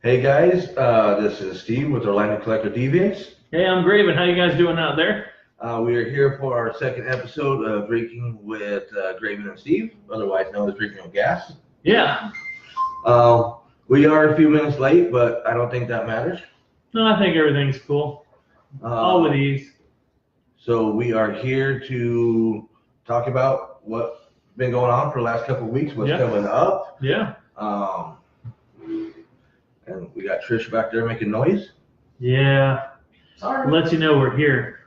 Hey guys, this is Steve with Orlando Collector Deviants. Hey, I'm Graven. How you guys doing out there? We are here for our second episode of Drinking with Graven and Steve, otherwise known as Drinking with Gas. Yeah. We are a few minutes late, but I don't think that matters. No, I think everything's cool. All with ease. So we are here to talk about what's been going on for the last couple of weeks, what's coming up. Yeah. And we got Trish back there making noise. Yeah. Sorry. Let you know we're here.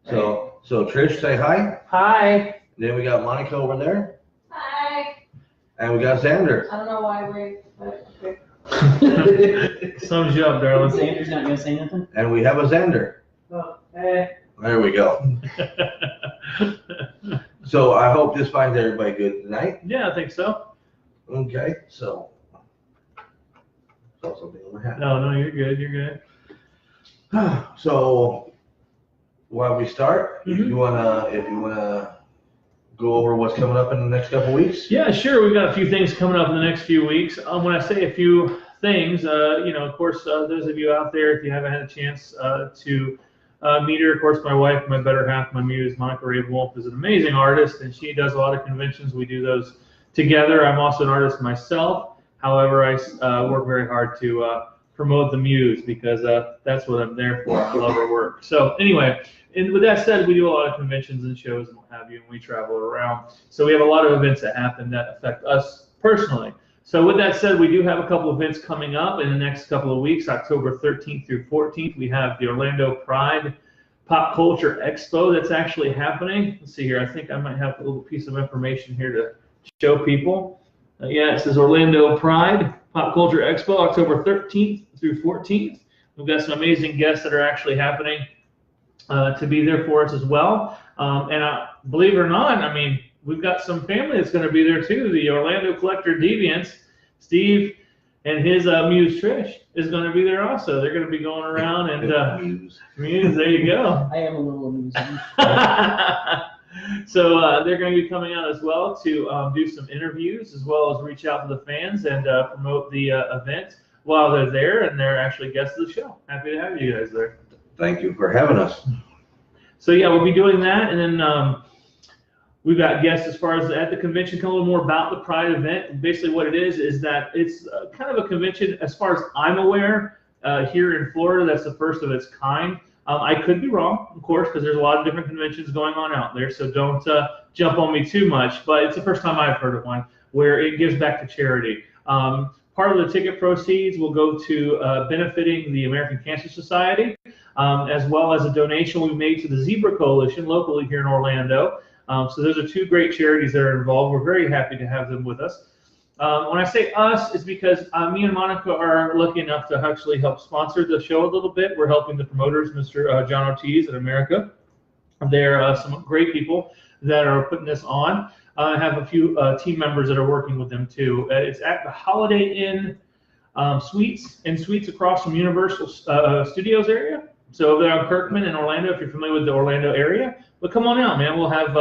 So Trish, say hi. Hi. Then we got Monica over there. Hi. And we got Xander. I don't know why we. Sums you up, darling. Xander's not gonna say nothing. And we have a Xander. Oh, hey. There we go. So I hope this finds everybody good tonight. Yeah, I think so. Okay, so. Saw something on my hat. No, you're good. You're good. So while we start, if you wanna go over what's coming up in the next couple weeks. Yeah, sure. We've got a few things coming up in the next few weeks. When I say a few things, of course, those of you out there, if you haven't had a chance to meet her, of course, my wife, my better half, my muse, Monica Ravenwolf, is an amazing artist, and she does a lot of conventions. We do those together. I'm also an artist myself. However, I work very hard to promote the muse because that's what I'm there for. I love her work. So anyway, and with that said, we do a lot of conventions and shows and what have you, and we travel around. So we have a lot of events that happen that affect us personally. So with that said, we do have a couple of events coming up in the next couple of weeks, October 13th through 14th. We have the Orlando Pride Pop Culture Expo that's actually happening. Let's see here. I think I might have a little piece of information here to show people. Yeah, it says Orlando Pride Pop Culture Expo, October 13th through 14th. We've got some amazing guests that are actually happening to be there for us as well. And believe it or not, I mean, we've got some family that's going to be there too. The Orlando Collector Deviants, Steve and his muse Trish is going to be there also. They're going to be going around and muse. There you go. I am a little amusing. So they're going to be coming out as well to do some interviews as well as reach out to the fans and promote the event while they're there, and they're actually guests of the show. Happy to have you guys there. Thank you for having us. So yeah, we'll be doing that, and then we've got guests as far as at the convention. Tell a little more about the Pride event. And basically, what it is that it's kind of a convention, as far as I'm aware, here in Florida. That's the first of its kind. I could be wrong, of course, because there's a lot of different conventions going on out there. So don't jump on me too much. But it's the first time I've heard of one where it gives back to charity. Part of the ticket proceeds will go to benefiting the American Cancer Society, as well as a donation we made to the Zebra Coalition locally here in Orlando. So those are two great charities that are involved. We're very happy to have them with us. When I say us, it's because me and Monica are lucky enough to actually help sponsor the show a little bit. We're helping the promoters, Mr. John Ortiz in America. They're some great people that are putting this on. I have a few team members that are working with them too. It's at the Holiday Inn Suites across from Universal Studios area. So over there on Kirkman in Orlando, if you're familiar with the Orlando area. But come on out, man. We'll have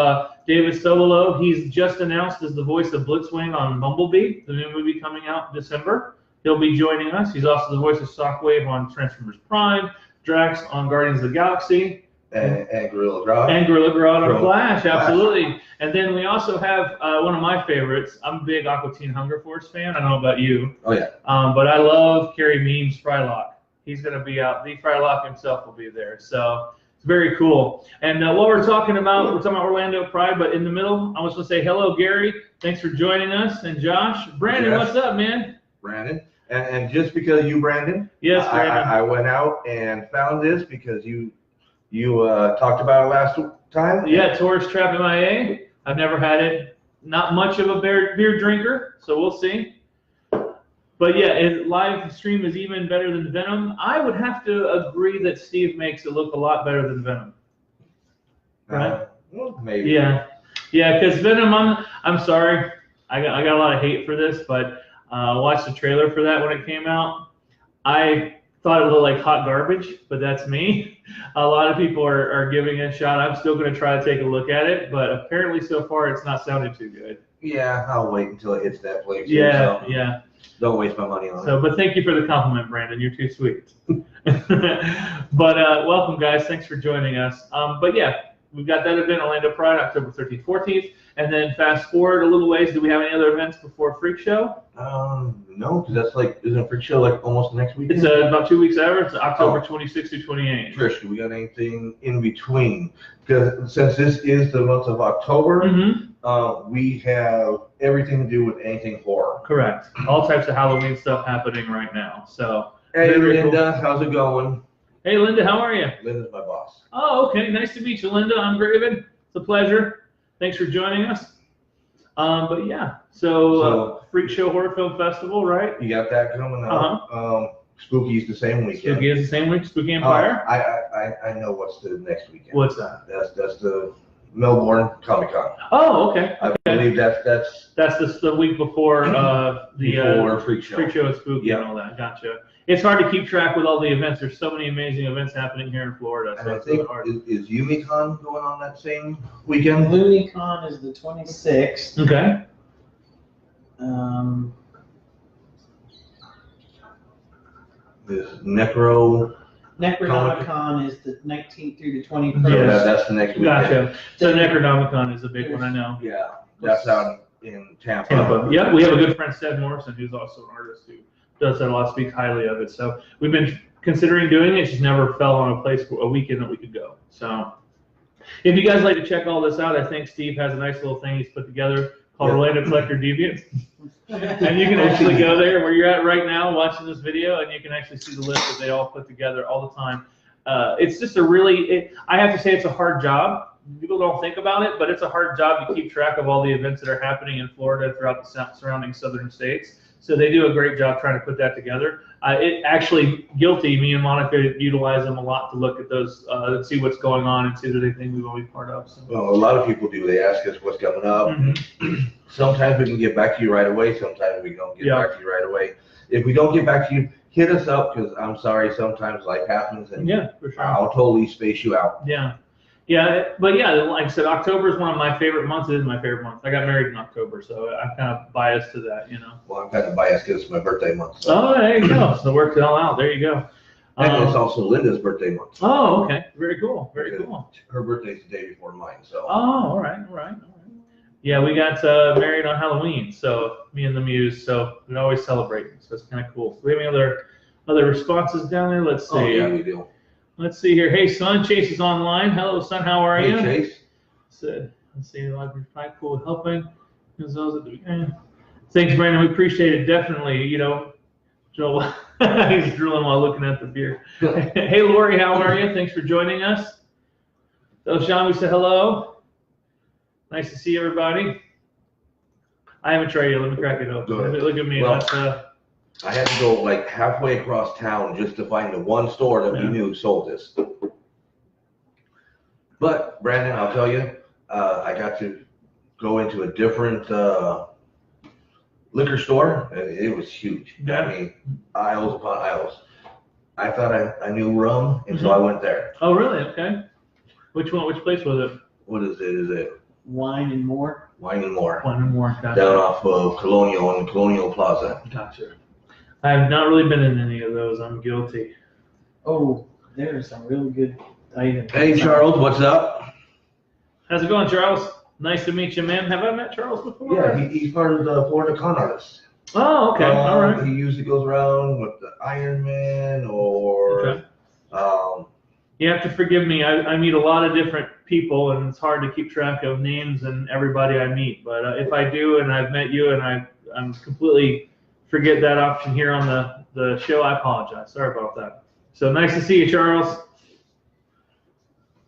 David Stovolo. He's just announced as the voice of Blitzwing on Bumblebee, the new movie coming out in December. He'll be joining us. He's also the voice of Shockwave on Transformers Prime, Drax on Guardians of the Galaxy. And Gorilla Grodd. And Gorilla Grodd on Flash, absolutely. And then we also have one of my favorites. I'm a big Aqua Teen Hunger Force fan. I don't know about you. Oh, yeah. But I love Kerry Means Frylock. He's going to be out. The Frylock himself will be there. So it's very cool. And what we're talking about Orlando Pride, but in the middle, I was going to say hello, Gary. Thanks for joining us. And Josh. Brandon, what's up, man? Brandon. And just because you, Brandon, yes, Brandon. I went out and found this because you talked about it last time. Yeah, Tourist Trap MIA. I've never had it. Not much of a beer drinker, so we'll see. But yeah, live stream is even better than Venom. I would have to agree that Steve makes it look a lot better than Venom. Right? Well, maybe. Yeah, because Venom, I'm sorry, I got a lot of hate for this, but watched the trailer for that when it came out. I thought it looked like hot garbage, but that's me. A lot of people are giving it a shot. I'm still going to try to take a look at it, but apparently so far it's not sounding too good. Yeah, I'll wait until it hits Netflix. Yeah, yeah. Don't waste my money on it. So, but thank you for the compliment, Brandon. You're too sweet. But welcome, guys. Thanks for joining us. But yeah, we've got that event, Orlando Pride, October 13th, 14th. And then fast forward a little ways. Do we have any other events before Freak Show? No, because that's like, isn't Freak Show like almost next week? It's about 2 weeks out. It's October 26th to 28th. Trish, do we got anything in between? Because since this is the month of October, we have everything to do with anything horror. Correct. All types of Halloween stuff happening right now. So. Hey, very Linda, cool. how's it going? Hey, Linda, how are you? Linda's my boss. Oh, okay. Nice to meet you, Linda. I'm Graven. It's a pleasure. Thanks for joining us. But yeah, so Freak Show Horror Film Festival, right? You got that coming up. Spooky's the same weekend. Spooky is the same week. Spooky Empire. I know what's the next weekend. What's that? That's the Melbourne Comic Con. Oh, okay. I believe that's the week before before Freak Show. Freak Show and Spooky and all that. Gotcha. It's hard to keep track with all the events. There's so many amazing events happening here in Florida. And So I it's think really hard. is YumiCon going on that same weekend? LooneyCon is the 26th. Okay. This Necronomicon Necronomicon is the 19th through the 21st. Yes. That's the next weekend. Gotcha. So Necronomicon is a big one, I know. Yeah, that's out in Tampa. Tampa. Yeah, we have a good friend, Seth Morrison, who's also an artist who does that a lot, speaks highly of it. So we've been considering doing it, just never fell on a weekend that we could go. So if you guys like to check all this out, I think Steve has a nice little thing he's put together called Orlando Collector Deviants. And you can actually go there where you're at right now watching this video, and you can actually see the list that they all put together all the time. It's just I have to say it's a hard job. People don't think about it, but it's a hard job to keep track of all the events that are happening in Florida throughout the surrounding southern states. So they do a great job trying to put that together. Me and Monica utilize them a lot to look at those and see what's going on and see if there's anything we want to be part of. So. Well, a lot of people do. They ask us what's coming up. Sometimes we can get back to you right away. Sometimes we don't get back to you right away. If we don't get back to you, hit us up, because I'm sorry, sometimes life happens, and for sure. I'll totally space you out. But like I said, October is one of my favorite months. It is my favorite month. I got married in October, so I'm kind of biased to that, Well, I'm kind of biased because it's my birthday month. So. Oh, there you go. So it worked it all out. There you go. And it's also Linda's birthday month. Oh, okay. Very cool. Very cool. Her birthday's the day before mine, so. Oh, all right. Yeah, we got married on Halloween, so me and the Muse, so we always celebrate. So it's kind of cool. Do we have any other responses down there? Let's see. Oh, yeah, we do. Let's see here. Hey, son, Chase is online. Hello, son. How are you? Hey, Chase. So, let's see. Quite cool with helping. Thanks, Brandon. We appreciate it. Definitely. Joel, he's drooling while looking at the beer. Hey, Lori, how are you? Thanks for joining us. So, Sean, we said hello. Nice to see everybody. I haven't tried it. Let me crack it open. Look at me. Well, That's I had to go like halfway across town just to find the one store that we knew sold this. But Brandon, I'll tell you, I got to go into a different liquor store, and it was huge. Yeah. I mean, aisles upon aisles. I thought I knew rum, and so I went there. Oh, really? Okay. Which one? Which place was it? What is it? Is it Wine and More. Wine and More? Wine and More. Gotcha. Down off of Colonial and Colonial Plaza. Gotcha. I have not really been in any of those. I'm guilty. Oh, there's some really good items. Hey, Charles, what's up? How's it going, Charles? Nice to meet you, man. Have I met Charles before? Yeah, he's part of the Florida Con Artists. Oh, okay. All right. He usually goes around with the Iron Man or. Okay. You have to forgive me. I meet a lot of different people, and it's hard to keep track of names and everybody I meet. But if I do, and I've met you, and I'm completely forget that option here on the show, I apologize. Sorry about that. So nice to see you, Charles.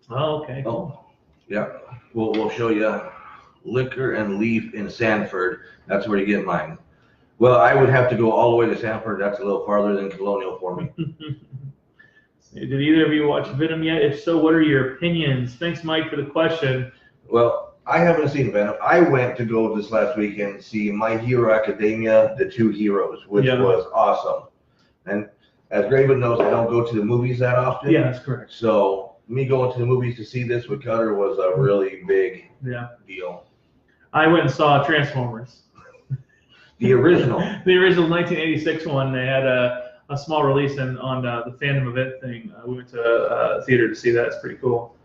Oh, okay. Oh, yeah. We'll show you Liquor and Leaf in Sanford. That's where you get mine. Well, I would have to go all the way to Sanford. That's a little farther than Colonial for me. Did either of you watch Venom yet? If so, what are your opinions? Thanks, Mike, for the question. Well, I haven't seen Venom. I went to go this last weekend and see My Hero Academia, The Two Heroes, which was awesome. And as Graven knows, I don't go to the movies that often. Yeah, that's correct. So me going to the movies to see this with Cutter was a really big deal. I went and saw Transformers. The original. The original 1986 one. They had a small release on the fandom event thing. We went to a theater to see that. It's pretty cool.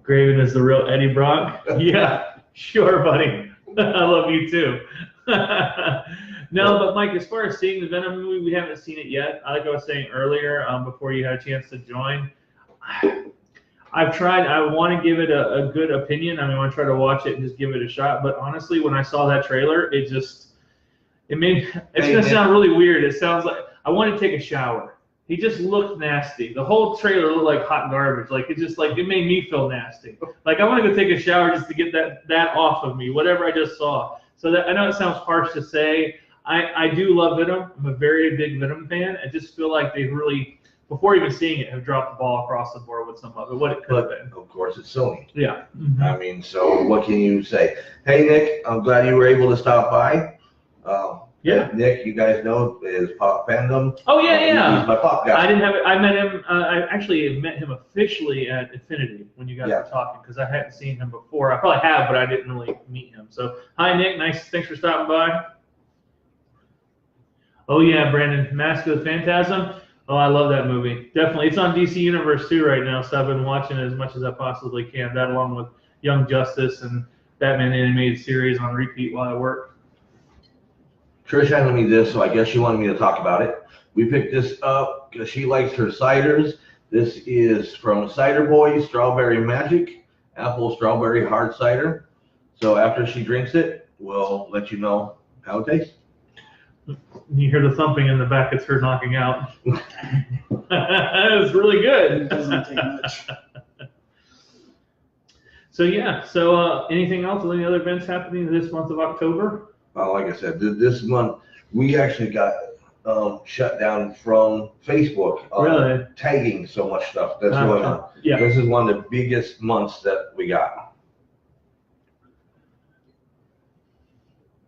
Graven is the real Eddie Brock. Yeah, sure, buddy. I love you too. No, but Mike, as far as seeing the Venom movie, we haven't seen it yet. Like I was saying earlier, before you had a chance to join, I've tried. I want to give it a good opinion. I mean, I want to try to watch it and just give it a shot. But honestly, when I saw that trailer, it's gonna sound really weird. It sounds like I want to take a shower. He just looked nasty. The whole trailer looked like hot garbage. Like it made me feel nasty. Like I want to go take a shower just to get that off of me, whatever I just saw. So that I know it sounds harsh to say. I do love Venom. I'm a very big Venom fan. I just feel like they really, before even seeing it, have dropped the ball across the board with some of it. What it could have been. Of course, it's Sony. Yeah. I mean, so what can you say? Hey, Nick, I'm glad you were able to stop by. Yeah. Nick, you guys know, is Pop Fandom. Oh yeah. He's my Pop guy. I didn't have it. I met him. I actually met him officially at Infinity when you guys were talking because I hadn't seen him before. I probably have, but I didn't really meet him. So hi, Nick. Nice. Thanks for stopping by. Oh yeah, Brandon. Mask of the Phantasm. Oh, I love that movie. Definitely. It's on DC Universe too right now, so I've been watching it as much as I possibly can. That along with Young Justice and Batman animated series on repeat while I work. Trish handed me this, so I guess she wanted me to talk about it. We picked this up because she likes her ciders. This is from Cider Boy Strawberry Magic, apple strawberry hard cider. So after she drinks it, we'll let you know how it tastes. You hear the thumping in the back. It's her knocking out. It's really good. It doesn't take much. So yeah. So anything else? Any other events happening this month of October? Like I said, this month we actually got shut down from Facebook on Really? tagging so much stuff that's going on. Yeah. This is one of the biggest months that we got.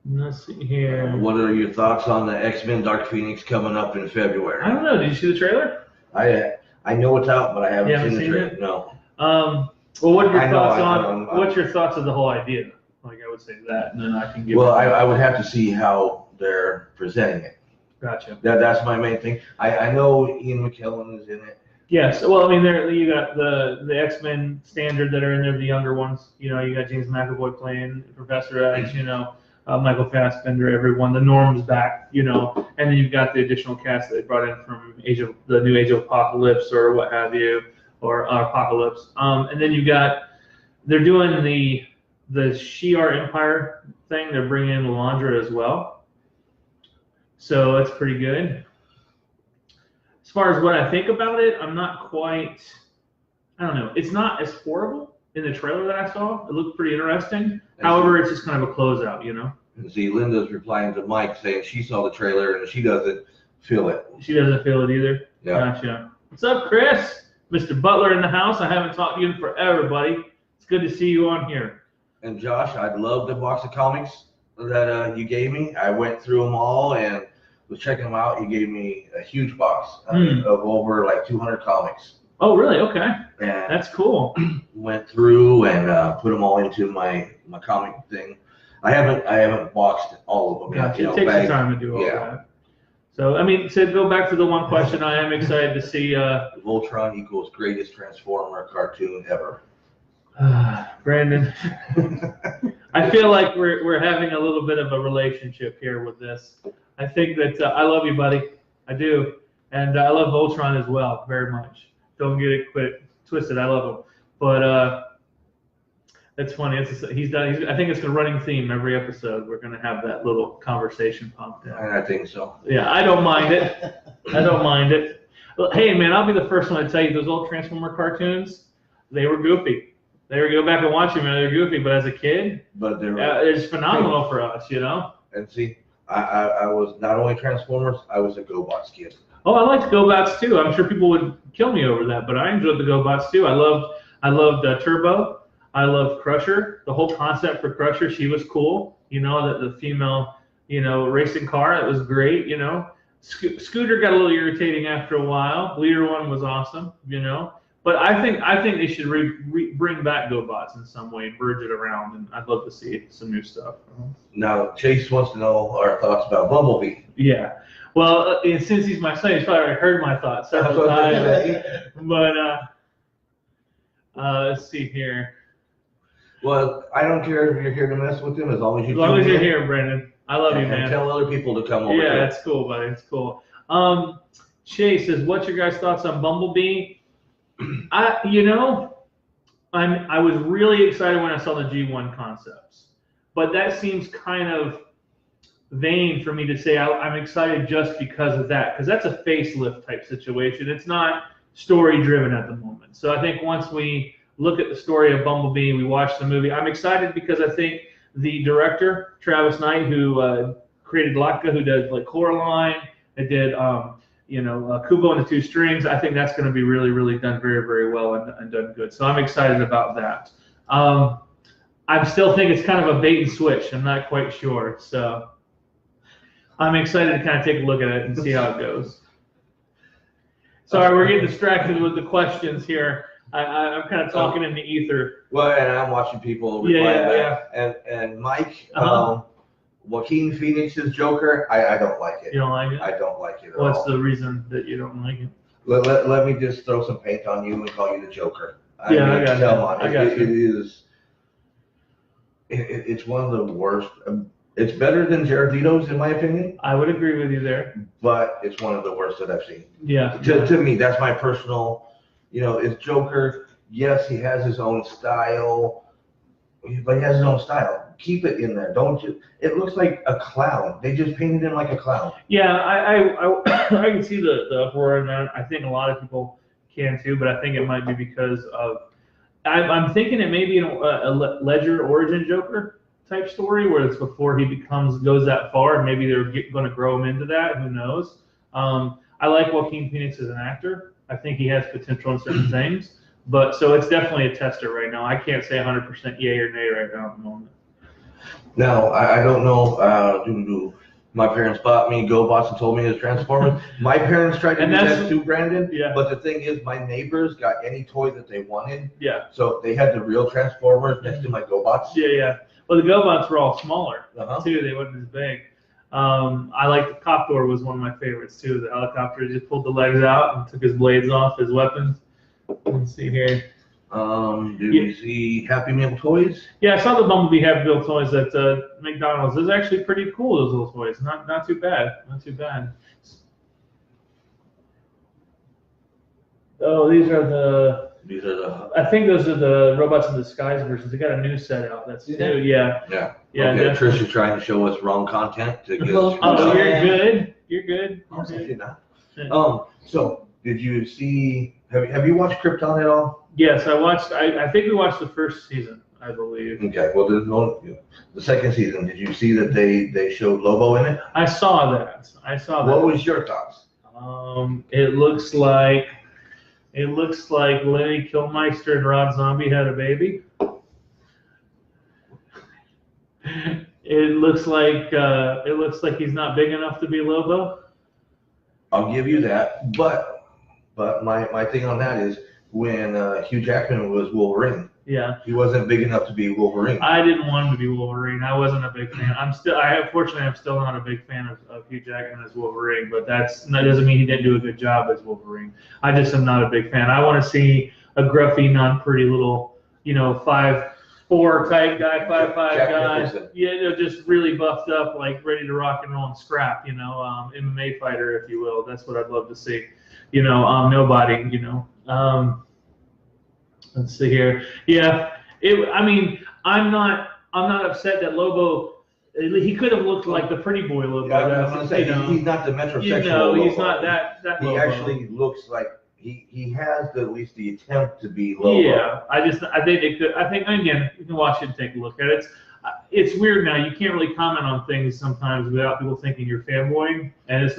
Let's see here. What are your thoughts on the X-Men Dark Phoenix coming up in February? I don't know. Did you see the trailer? I know it's out, but I haven't seen the seen trailer. it? No. Well, what are your thoughts on? What's your thoughts of the whole idea? Like I would say that, and then I can give. Well, I would have to see how they're presenting it. Gotcha. That's my main thing. I know Ian McKellen is in it. Yes. Well, I mean, you got the X-Men standard that are in there, the younger ones. You know, you got James McAvoy playing Professor X. You know, Michael Fassbender. Everyone. The Norm's back. You know, and then you've got the additional cast that they brought in from the new Age of Apocalypse or what have you, or Apocalypse. And then they're doing the Shi'ar Empire thing. They're bringing in Lalandra as well. So that's pretty good. As far as what I think about it, I'm not quite, I don't know. It's not as horrible in the trailer that I saw. It looked pretty interesting. However, it's just kind of a closeout, you know? And see, Linda's replying to Mike saying she saw the trailer and she doesn't feel it. She doesn't feel it either? Yeah. Gotcha. What's up, Chris? Mr. Butler in the house. I haven't talked to you in forever, buddy. It's good to see you on here. And Josh, I'd love the box of comics that you gave me. I went through them all and was checking them out. You gave me a huge box of over like 200 comics. Oh, really? Okay. And that's cool. Went through and put them all into my comic thing. I haven't boxed all of them. Gotcha. It takes some time to do all that. So, I mean, to go back to the one question, I am excited to see. Voltron equals greatest Transformer cartoon ever. Brandon, I feel like we're having a little bit of a relationship here with this. I think that I love you, buddy. I do, and I love Voltron as well, very much. Don't get it twisted. I love him, but that's funny. He's done. I think it's a running theme every episode. We're gonna have that little conversation pumped in. I think so. Yeah, I don't mind it. I don't mind it. Well, hey, man, I'll be the first one to tell you those old Transformer cartoons. They were goofy. They were go back and watch them, and they're goofy. But as a kid, it's phenomenal for us, you know. And see, I was not only Transformers, I was a GoBots kid. Oh, I liked GoBots too. I'm sure people would kill me over that, but I enjoyed the GoBots too. I loved Turbo. I loved Crusher. The whole concept for Crusher, she was cool. You know, that the female, you know, racing car, it was great. You know, Scooter got a little irritating after a while. Leader One was awesome. You know. But I think they should bring back GoBots in some way, merge it around, and I'd love to see some new stuff. Now, Chase wants to know our thoughts about Bumblebee. Yeah. Well, and since he's my son, he's probably already heard my thoughts several times. But let's see here. Well, I don't care if you're here to mess with him as long as you're here, Brandon. I love you, man. And tell other people to come over. Yeah, that's cool, buddy. It's cool. Chase says, "What's your guys' thoughts on Bumblebee?" I was really excited when I saw the G1 concepts, but that seems kind of vain for me to say I'm excited just because of that, because that's a facelift type situation. It's not story driven at the moment. So I think once we look at the story of Bumblebee, we watch the movie, I'm excited because I think the director, Travis Knight, who created Latka, who does like Coraline, it did Kubo and the Two Strings, I think that's going to be really, really done very, very well and done good. So I'm excited about that. I still think it's kind of a bait and switch. I'm not quite sure. So I'm excited to kind of take a look at it and see how it goes. Sorry, we're getting distracted with the questions here. I'm kind of talking in the ether. Well, and I'm watching people reply back. And Mike, Joaquin Phoenix's Joker, I don't like it. You don't like it? I don't like it at all. What's the reason that you don't like it? Let me just throw some paint on you and call you the Joker. I got you. It's one of the worst. It's better than Jared Leto's, in my opinion. I would agree with you there. But it's one of the worst that I've seen. Yeah. To me, that's my personal, it's Joker. Yes, he has his own style, but he has his own style. Keep it in there. Don't you? It looks like a clown. They just painted him like a clown. Yeah, I can see the uproar in that. I think a lot of people can too, but I think it might be because of, I'm thinking it may be a Ledger origin Joker type story where it's before he goes that far, and maybe they're going to grow him into that. Who knows? I like Joaquin Phoenix as an actor. I think he has potential in certain things, but so it's definitely a tester right now. I can't say 100% yay or nay right now at the moment. Now, I don't know. My parents bought me GoBots and told me it's Transformers. My parents tried to do that too, Brandon. Yeah. But the thing is, my neighbors got any toy that they wanted. Yeah. So they had the real Transformers next to my GoBots. Yeah. Well, the GoBots were all smaller too. They weren't as big. I like the Coptor was one of my favorites too. The helicopter, he just pulled the legs out and took his blades off, his weapons. Let's see here. Did you see Happy Meal toys? Yeah, I saw the Bumblebee Happy Meal toys at McDonald's. Those are actually pretty cool, those little toys. Not too bad. Not too bad. Oh, these are the. I think those are the Robots in Disguise versions. They got a new set out. That's new. Yeah. Okay, definitely. Trish is trying to show us wrong content to get us. Oh, you're good. You're good. You're not. So did you see? Have you watched Krypton at all? Yes, I watched. I think we watched the first season, I believe. Okay. Well, the second season. Did you see that they showed Lobo in it? I saw that. What was your thoughts? It looks like Lenny Kilmister and Rob Zombie had a baby. It looks like he's not big enough to be Lobo. I'll give you that, but my thing on that is when Hugh Jackman was Wolverine. Yeah. He wasn't big enough to be Wolverine. I didn't want him to be Wolverine. I wasn't a big fan. I'm still not a big fan of Hugh Jackman as Wolverine, but that doesn't mean he didn't do a good job as Wolverine. I just am not a big fan. I want to see a gruffy, non-pretty little, 5'4" type guy, 5'5" guy. Nicholson. Yeah, just really buffed up, like ready to rock and roll and scrap, MMA fighter, if you will. That's what I'd love to see. Nobody, let's see here. Yeah, I'm not upset that Lobo. He could have looked like the pretty boy Lobo. Yeah, I was gonna say he's not the metrosexual. Lobo. He's not that. He Lobo. actually looks like he has at least the attempt to be Lobo. Yeah, I think they could. I think again, you can watch it and take a look at it. It's weird now. You can't really comment on things sometimes without people thinking you're fanboying, and it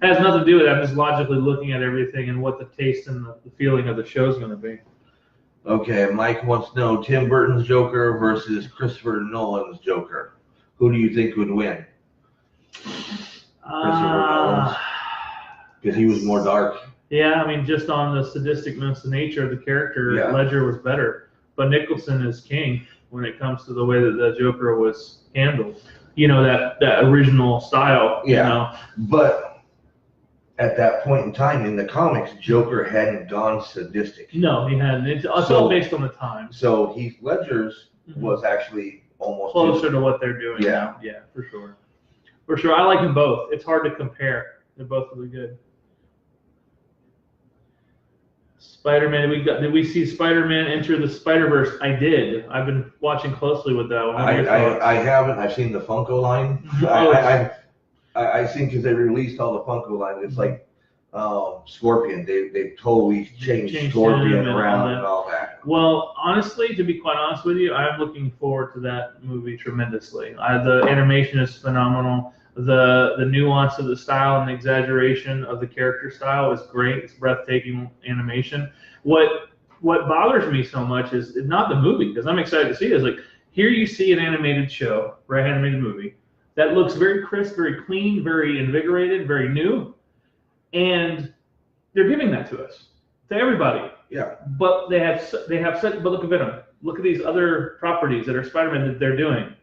has nothing to do with it. I'm just logically looking at everything and what the taste and the feeling of the show is going to be. Okay, Mike wants to know Tim Burton's Joker versus Christopher Nolan's Joker. Who do you think would win? Christopher Nolan's. because he was more dark. Yeah, I mean, just on the sadisticness, the nature of the character, Yeah. Ledger was better. But Nicholson is king when it comes to the way that the Joker was handled. You know, that original style. Yeah. You know? But at that point in time in the comics, Joker hadn't gone sadistic. No, he hadn't. It's all based on the time. So Heath Ledger's was actually almost Closer to what they're doing. Yeah. Now. Yeah, for sure. For sure. I like them both. It's hard to compare. They're both really good. Spider-Man, did we see Spider-Man Enter the Spider-Verse? I did. I've been watching closely with that one. I haven't. I've seen the Funko line. I've seen because they released all the Funko line. It's like Scorpion. They've totally changed Scorpion around and all that. Well, honestly, to be quite honest with you, I'm looking forward to that movie tremendously. The animation is phenomenal. The nuance of the style and the exaggeration of the character style is great. It's breathtaking animation. What bothers me so much is not the movie, because I'm excited to see it. Is like, here you see an animated show, right? Animated movie that looks very crisp, very clean, very invigorated, very new, and they're giving that to us, to everybody. Yeah. But they have such. But look at Venom. Look at these other properties that are Spider-Man that they're doing.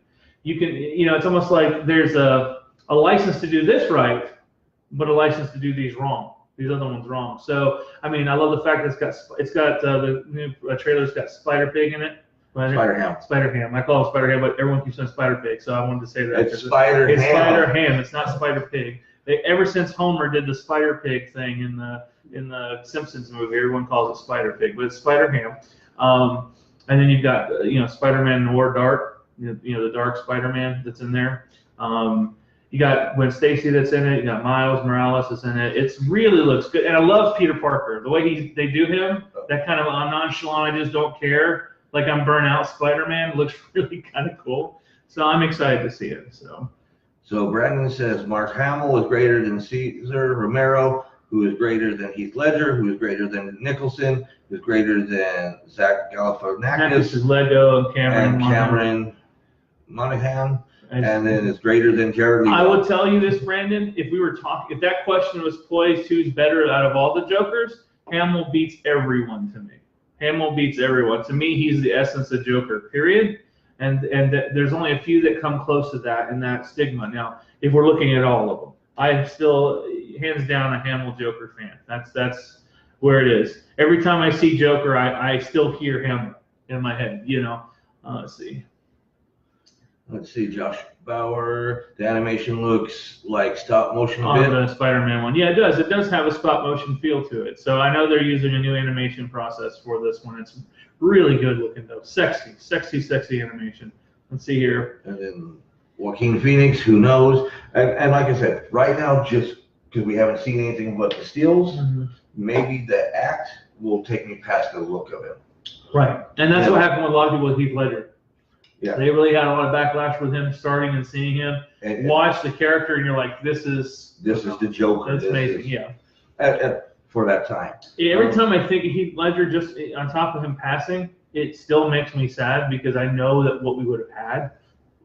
You can, it's almost like there's a license to do this right, but a license to do these wrong. These other ones wrong. So, I mean, I love the fact that it's got the new trailer's got Spider Pig in it. Spider-Ham. Spider-Ham. I call it Spider-Ham, but everyone keeps saying Spider Pig, so I wanted to say that. It's Spider-Ham. It's Spider-Ham. It's not Spider Pig. Ever since Homer did the Spider Pig thing in the Simpsons movie, everyone calls it Spider Pig, but it's Spider-Ham. And then you've got Spider-Man Noir Dark. The Dark Spider-Man that's in there. You got Gwen Stacy that's in it. You got Miles Morales that's in it. It really looks good, and I love Peter Parker. The way they do him, that kind of nonchalant, I just don't care, like I'm burnout Spider-Man, looks really kind of cool. So I'm excited to see it. So Brandon says Mark Hamill is greater than Cesar Romero, who is greater than Heath Ledger, who is greater than Nicholson, who is greater than Zach Galifianakis. This is Lego and Cameron Monaghan. And then it's greater than Jared Leto. I would tell you this, Brandon. If that question was poised, who's better out of all the Jokers? Hamill beats everyone to me. Hamill beats everyone. To me, he's the essence of Joker. Period. And there's only a few that come close to that in that stigma. Now, if we're looking at all of them, I'm still hands down a Hamill Joker fan. That's where it is. Every time I see Joker, I still hear Hamill in my head. Let's see, Josh Bauer. The animation looks like stop motion a on bit. the Spider-Man one. Yeah, it does. It does have a stop motion feel to it. So I know they're using a new animation process for this one. It's really good looking though. Sexy animation. Let's see here. And then Joaquin Phoenix, who knows? And like I said, right now, just because we haven't seen anything but the stills, maybe the act will take me past the look of him. Right. And that's what happened with a lot of people with Heath Ledger. Yeah. They really had a lot of backlash with him starting and seeing him. And watch the character, and you're like, this is the Joker. That's amazing. Yeah. For that time. Every time I think of Heath Ledger, just on top of him passing, it still makes me sad because I know that what we would have had,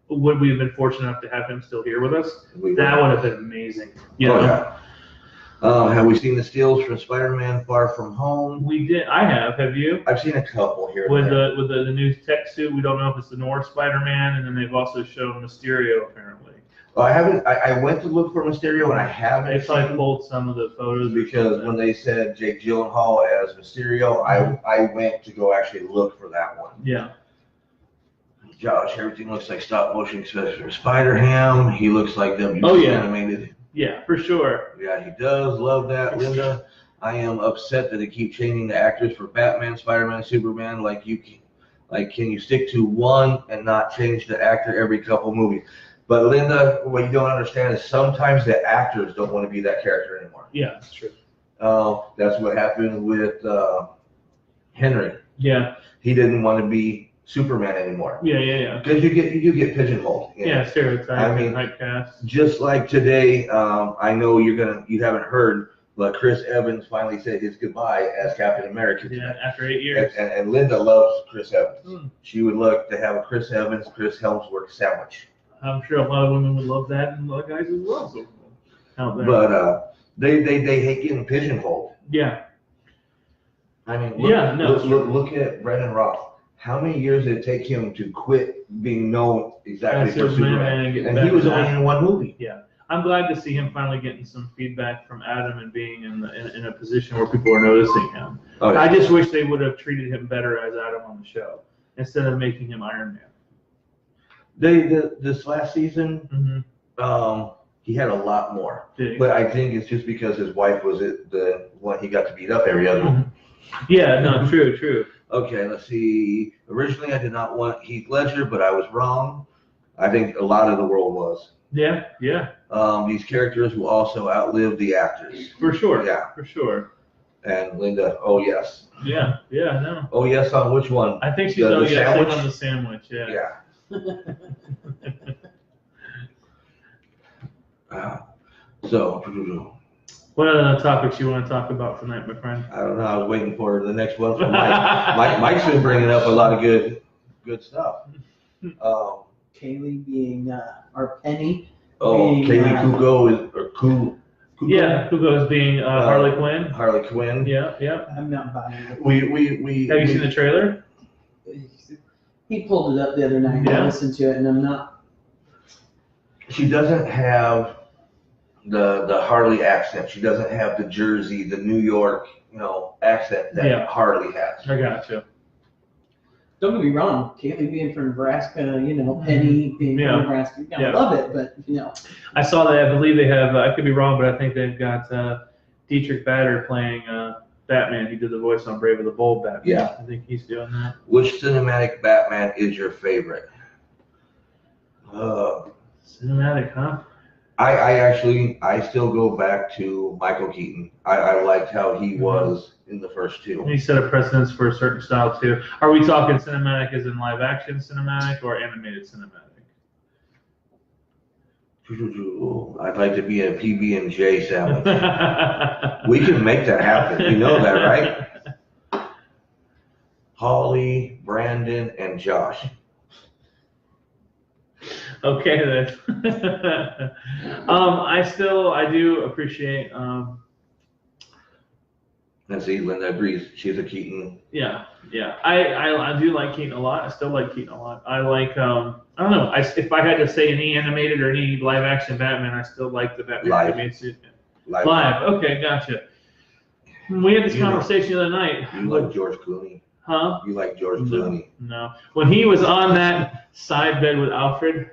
would we have been fortunate enough to have him still here with us, that would have been amazing. Yeah. Have we seen the stills from Spider-Man Far From Home? We did. I have. Have you? I've seen a couple here. With the new tech suit, we don't know if it's the North Spider-Man, and then they've also shown Mysterio apparently. Well, I haven't. I went to look for Mysterio, and I haven't. They probably pulled some of the photos because when they said Jake Gyllenhaal as Mysterio, I went to go actually look for that one. Yeah. Josh, everything looks like stop motion except for Spider-Ham. He looks like animated. Yeah, for sure. Yeah, he does. Love that, Linda. I am upset that they keep changing the actors for Batman, Spider-Man, Superman. Can you stick to one and not change the actor every couple movies? But Linda, what you don't understand is sometimes the actors don't want to be that character anymore. Yeah, that's true. That's what happened with Henry. Yeah. He didn't want to be Superman anymore. Yeah. Because you get pigeonholed. Yeah, stereotypes. I mean, typecast. Just like today, I know you haven't heard, but Chris Evans finally said his goodbye as Captain America. Yeah, after 8 years. And Linda loves Chris Evans. She would love to have a Chris Evans, Chris Hemsworth sandwich. I'm sure a lot of women would love that, and a lot of guys as well. So, but They hate getting pigeonholed. Yeah. I mean, look at Brendan Roth. How many years did it take him to quit being known exactly for Superman? And he was only in one movie. Yeah. I'm glad to see him finally getting some feedback from Adam and being in a position where people are noticing him. Oh, yeah. I just wish they would have treated him better as Adam on the show instead of making him Iron Man. This last season, he had a lot more. But I think it's just because his wife was the one he got to beat up every other one. Yeah, no, true. Okay, let's see. Originally, I did not want Heath Ledger, but I was wrong. I think a lot of the world was. Yeah. These characters will also outlive the actors. For sure. Yeah. For sure. And Linda, oh yes. Yeah, no. Oh yes on which one? I think she's oh yes on the sandwich, yeah. So. What other topics you want to talk about tonight, my friend? I don't know. I was waiting for the next one from Mike. Mike's been bringing up a lot of good stuff. Kaylee being our Penny. Kaylee Kugo Yeah, Kugo is being Harley Quinn. Harley Quinn. Yeah. I'm not buying it. We Have you seen the trailer? He pulled it up the other night. I listened to it, and I'm not. She doesn't have the Harley accent. She doesn't have the Jersey, the New York, accent that Harley has. I gotcha. Don't get me wrong, Kaylee being from Nebraska, Penny being from Nebraska, I love it, but I saw that. I believe they have. I could be wrong, but I think they've got Dietrich Bader playing Batman. He did the voice on Brave and the Bold Batman. Yeah, I think he's doing that. Which cinematic Batman is your favorite? Cinematic, huh? I still go back to Michael Keaton. I liked how he was in the first two. He set a precedence for a certain style too. Are we talking cinematic as in live action cinematic or animated cinematic? I'd like to be a PB&J sandwich. We can make that happen. You know that, right? Holly, Brandon, and Josh. Okay then. I do appreciate. And see, Linda agrees. She's a Keaton. Yeah. I do like Keaton a lot. I still like Keaton a lot. I like. I don't know. If I had to say any animated or any live action Batman, I still like the Batman live. Okay, gotcha. We had this conversation the other night. You like George Clooney? Huh? You like George Clooney? No. When he was on that side bed with Alfred,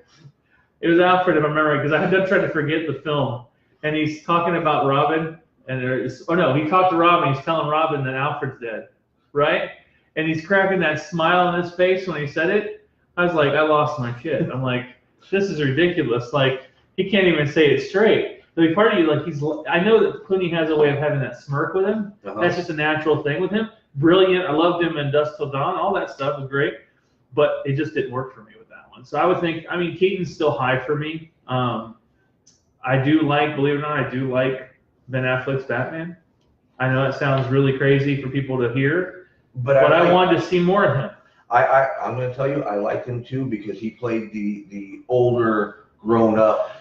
it was Alfred, if I remember, because I had tried to forget the film, and he's talking about Robin, and he talked to Robin. He's telling Robin that Alfred's dead, right? And he's cracking that smile on his face when he said it. I was like, I lost my shit. I'm like, this is ridiculous. Like, he can't even say it straight. The part of you, I know that Clooney has a way of having that smirk with him. That's just a natural thing with him. Brilliant. I loved him in Dusk Till Dawn. All that stuff was great, but it just didn't work for me with that one. So I would think, Keaton's still high for me. I do like, believe it or not, Ben Affleck's Batman. I know that sounds really crazy for people to hear, but I wanted to see more of him. I'm going to tell you, I liked him too because he played the older, grown up,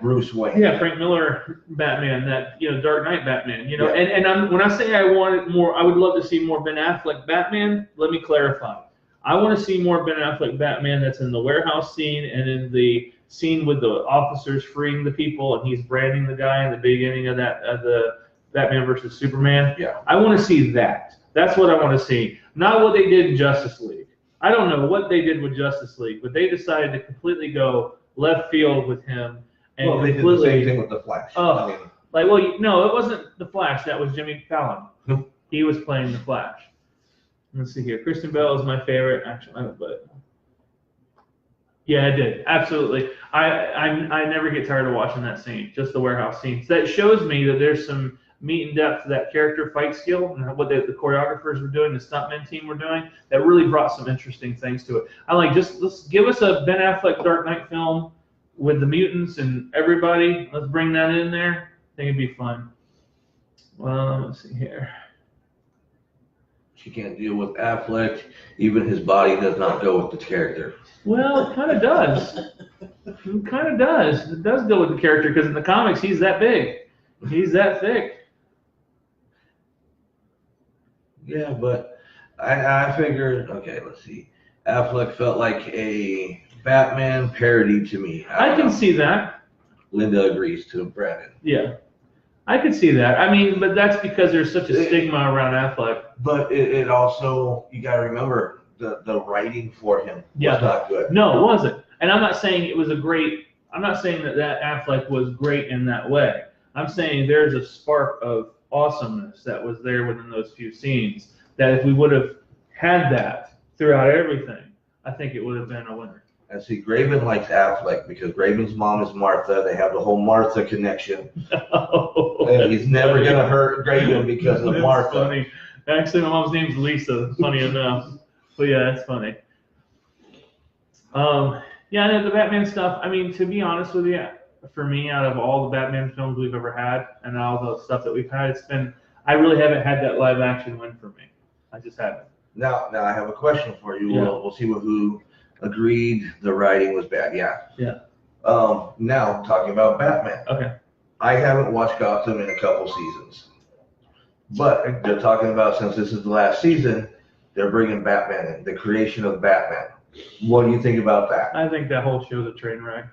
Bruce Wayne. Yeah, Frank Miller Batman, that Dark Knight Batman. And when I say I wanted more, I would love to see more Ben Affleck Batman. Let me clarify. I want to see more Ben Affleck Batman that's in the warehouse scene and in the scene with the officers freeing the people and he's branding the guy in the beginning of the Batman versus Superman. Yeah. I want to see that. That's what I want to see. Not what they did in Justice League. I don't know what they did with Justice League, but they decided to completely go left field with him. And they did the same thing with the Flash. No, it wasn't the Flash. That was Jimmy Fallon. He was playing the Flash. Let's see here. Kristen Bell is my favorite. Actually, but yeah, I did absolutely. I never get tired of watching that scene. Just the warehouse scene. So that shows me that there's some meat and depth to that character fight skill and what the choreographers were doing, the stuntman team were doing. That really brought some interesting things to it. I like let's give us a Ben Affleck Dark Knight film with the mutants and everybody. Let's bring that in there. I think it'd be fun. Well, let's see here. She can't deal with Affleck. Even his body does not go with the character. Well, it kind of does. It kind of does. It does go with the character because in the comics he's that big. He's that thick. Yeah, but I figured, okay, let's see. Affleck felt like a Batman parody to me. I can see that. Linda agrees to Brandon. Yeah, I can see that. I mean, but that's because there's such a stigma around Affleck. But it also, you got to remember, the writing for him was not good. No, it wasn't. And I'm not saying it was I'm not saying that Affleck was great in that way. I'm saying there's a spark of awesomeness that was there within those few scenes that if we would have had that throughout everything, I think it would have been a winner. And see, Graven likes Affleck because Graven's mom is Martha. They have the whole Martha connection. And he's never going to hurt Graven because of Martha. Funny. Actually, my mom's name's Lisa, funny enough. But yeah, that's funny. Yeah, and the Batman stuff, I mean, to be honest with you, for me, out of all the Batman films we've ever had and all the stuff that we've had, I really haven't had that live action win for me. I just haven't. Now I have a question for you. Yeah. We'll see who agreed the writing was bad. Yeah. Yeah. Now, talking about Batman. Okay. I haven't watched Gotham in a couple seasons. But they're talking about, since this is the last season, they're bringing Batman in, the creation of Batman. What do you think about that? I think that whole show's a train wreck.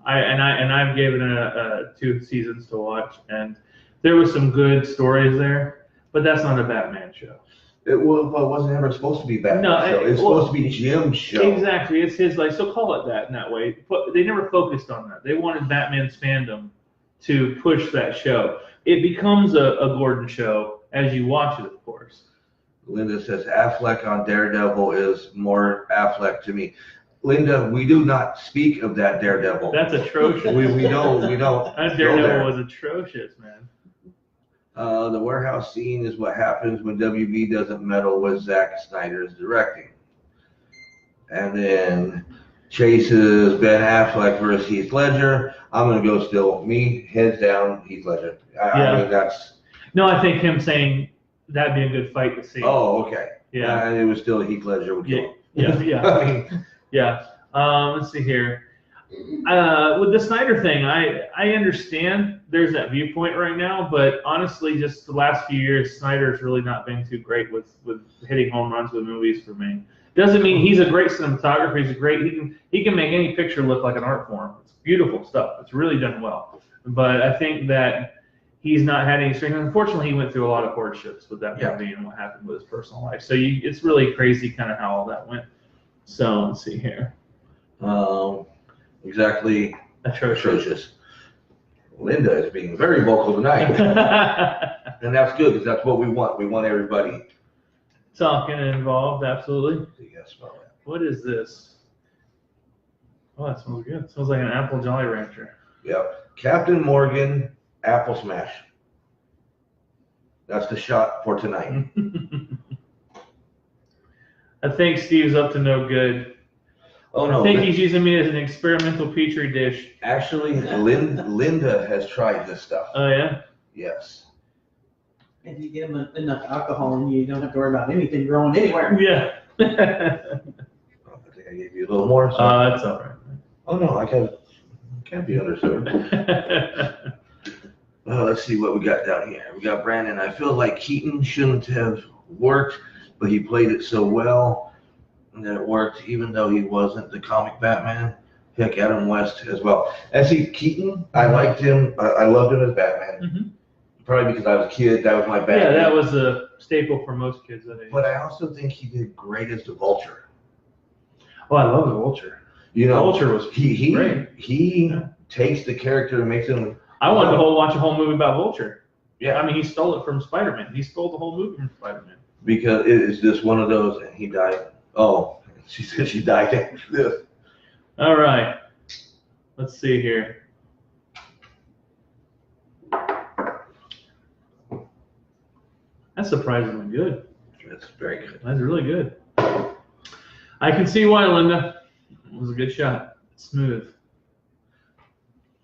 I've given it 2 seasons to watch, and there was some good stories there, but that's not a Batman show. It wasn't ever supposed to be Batman show. It's supposed to be Jim's show. Exactly. It's his, so call it that in that way. But they never focused on that. They wanted Batman's fandom to push that show. It becomes a Gordon show as you watch it, of course. Linda says Affleck on Daredevil is more Affleck to me. Linda, we do not speak of that Daredevil. That's atrocious. we don't. That Daredevil was atrocious, man. The warehouse scene is what happens when WB doesn't meddle with Zack Snyder's directing. And then Chase's Ben Affleck versus Heath Ledger. I'm going to go still. Me, heads down, Heath Ledger. I mean, that's... No, I think him saying that'd be a good fight to see. Oh, okay. Yeah. It was still Heath Ledger would kill him. Yeah. I mean, yeah. Let's see here. With the Snyder thing, I understand there's that viewpoint right now, but honestly, just the last few years, Snyder's really not been too great with hitting home runs with movies for me. Doesn't mean he's a great cinematographer. He can make any picture look like an art form. It's beautiful stuff. It's really done well. But I think that he's not had any strength. Unfortunately, he went through a lot of hardships with that movie and what happened with his personal life. So it's really crazy kind of how all that went. So let's see here. Exactly. Atrocious. Linda is being very vocal tonight. And that's good because that's what we want. We want everybody talking and involved, absolutely. Yes, smell that. What is this? Oh, that smells good. It smells like an apple Jolly Rancher. Yep. Captain Morgan Apple Smash. That's the shot for tonight. I think Steve's up to no good. Oh no! I think he's using me as an experimental petri dish. Actually, Linda has tried this stuff. Oh yeah. Yes. If you give them enough alcohol, and you don't have to worry about anything growing anywhere. Yeah. I think I gave you a little more. So. That's all right. Oh no, I can't be understood. Let's see what we got down here. We got Brandon. I feel like Keaton shouldn't have worked, but he played it so well that it worked, even though he wasn't the comic Batman. Heck, Adam West as well. And see, Keaton, I liked him. I loved him as Batman. Mm-hmm. Probably because I was a kid. That was my Batman. Yeah, that was a staple for most kids that age. But I also think he did great as the Vulture. Oh, I love the Vulture. You know, Vulture was great. He takes the character and makes him. I wanted to watch a whole movie about Vulture. Yeah. I mean, he stole it from Spider-Man. He stole the whole movie from Spider-Man. Because it is just one of those, and he died. Oh, she said she died after this. All right. Let's see here. That's surprisingly good. That's very good. That's really good. I can see why, Linda. It was a good shot. Smooth.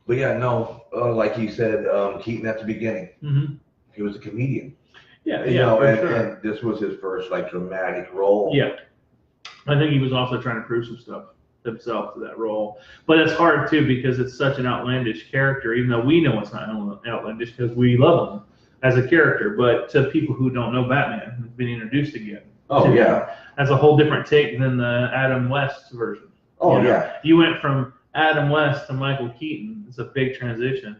But yeah, no, like you said, Keaton at the beginning, he was a comedian. Yeah, you know, and this was his first like dramatic role. Yeah, I think he was also trying to prove some stuff. himself to that role. But it's hard too because it's such an outlandish character, even though we know it's not outlandish because we love him as a character. But to people who don't know Batman, who've been introduced again, that's a whole different take than the Adam West version. You went from Adam West to Michael Keaton. It's a big transition.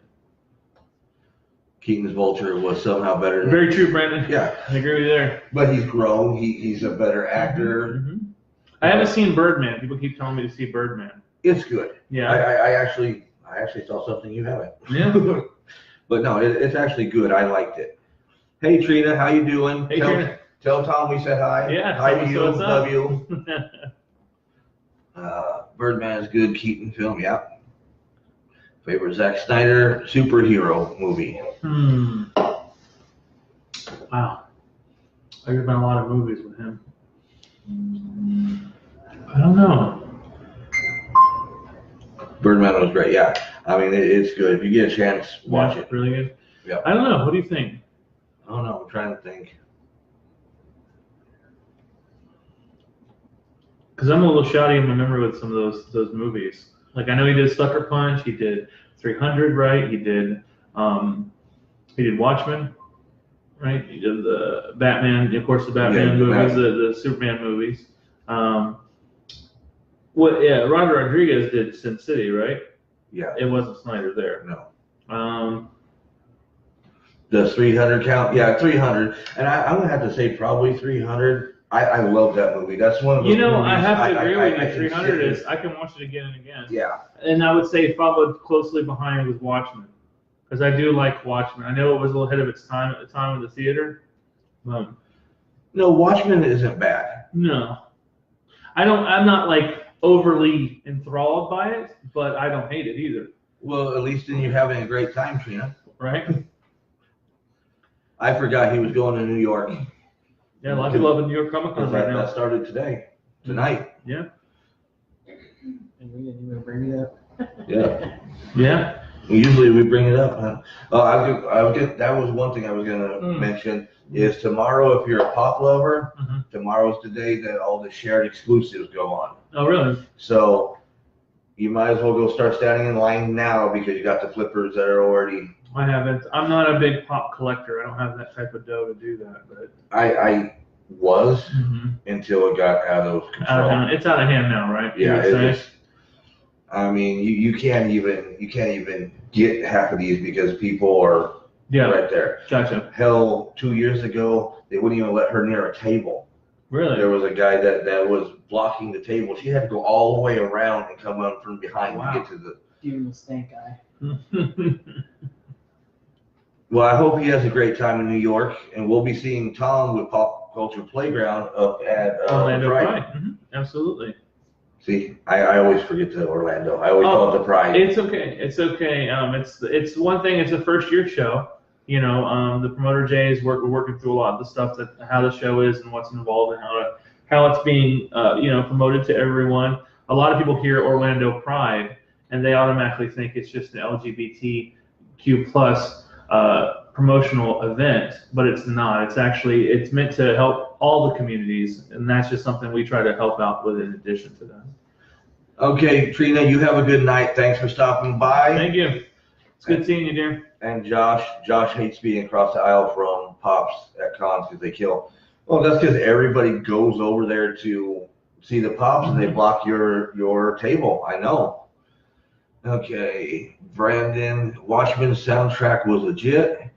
Keaton's Vulture was somehow better. Very true, Brandon. Yeah, I agree with you there. But he's grown. He's a better actor. I haven't seen Birdman. People keep telling me to see Birdman. It's good. Yeah. I actually saw something you haven't. Yeah. But no, it's actually good. I liked it. Hey Trina, how you doing? Hey Trina. Tell Tom we said hi. Yeah. Hi to you. Love you. Birdman is good. Keaton film. Yeah. Favorite Zack Snyder superhero movie. Wow. There's been a lot of movies with him. I don't know. Birdman was great. Yeah. I mean, it's good. If you get a chance, watch it. Really good. Yeah. I don't know. What do you think? I don't know. I'm trying to think. Because I'm a little shoddy in my memory with some of those movies. Like I know he did Sucker Punch, he did 300, right? He did Watchmen, right? He did the Batman, of course, the Batman movies, the Superman movies. Robert Rodriguez did Sin City, right? Yeah. It wasn't Snyder there. No. The 300 count, yeah, 300, and I'm gonna have to say probably 300. I love that movie. That's one of those movies I have to agree with you. 300 consider. is I can watch it again and again. Yeah. And I would say followed closely behind with Watchmen, because I do like Watchmen. I know it was a little ahead of its time at the time of the theater. No, Watchmen isn't bad. No, I'm not like overly enthralled by it, but I don't hate it either. Well, at least then you're having a great time, Trina. Right? I forgot he was going to New York. Yeah, a lot of people love New York Comic Con right now. That started tonight. Yeah. And we didn't even bring it up. Yeah. Yeah. Usually we bring it up. That was one thing I was gonna mention. Is tomorrow, if you're a pop lover, tomorrow's the day that all the shared exclusives go on. Oh, really? So you might as well go start standing in line now because you got the flippers that are already. I haven't. I'm not a big pop collector. I don't have that type of dough to do that. But I was until it got out of control. It's out of hand now, right? Yeah. I mean, you can't even get half of these because people are right there. Gotcha. Hell, 2 years ago, they wouldn't even let her near a table. Really? There was a guy that was blocking the table. She had to go all the way around and come up from behind to get to the. Even the stank guy. Well, I hope he has a great time in New York, and we'll be seeing Tom with Pop Culture Playground up at Orlando Pride. Absolutely. See, I always forget the Orlando. I always call it the Pride. It's okay. It's okay. It's one thing. It's a first year show. You know, the promoter Jay is working through a lot of the stuff how the show is and what's involved and how it's being promoted to everyone. A lot of people hear Orlando Pride and they automatically think it's just an LGBTQ plus promotional event, but it's not. It's meant to help all the communities, and that's just something we try to help out with in addition to that. Okay, Trina, you have a good night. Thanks for stopping by. Thank you. It's good seeing you, dear. And Josh hates being across the aisle from Pops at cons because they kill. Well, that's because everybody goes over there to see the Pops and they block your table. I know. Okay, Brandon, Watchmen soundtrack was legit.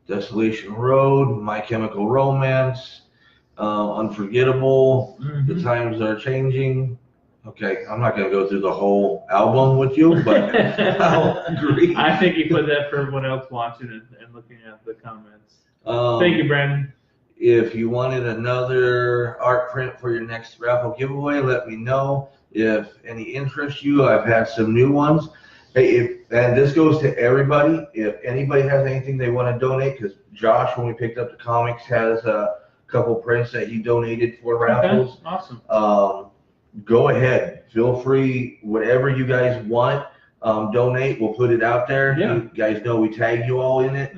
Desolation Road, My Chemical Romance, Unforgettable, The Times Are Changing. Okay, I'm not going to go through the whole album with you, but I'll agree. I think you put that for everyone else watching and looking at the comments. Thank you, Brandon. If you wanted another art print for your next raffle giveaway, let me know. If any interest you, I've had some new ones. Hey, and this goes to everybody. If anybody has anything they want to donate, because Josh, when we picked up the comics, has a couple prints that he donated for raffles. Okay, awesome. Go ahead. Feel free. Whatever you guys want, donate. We'll put it out there. Yeah. You guys know we tag you all in it.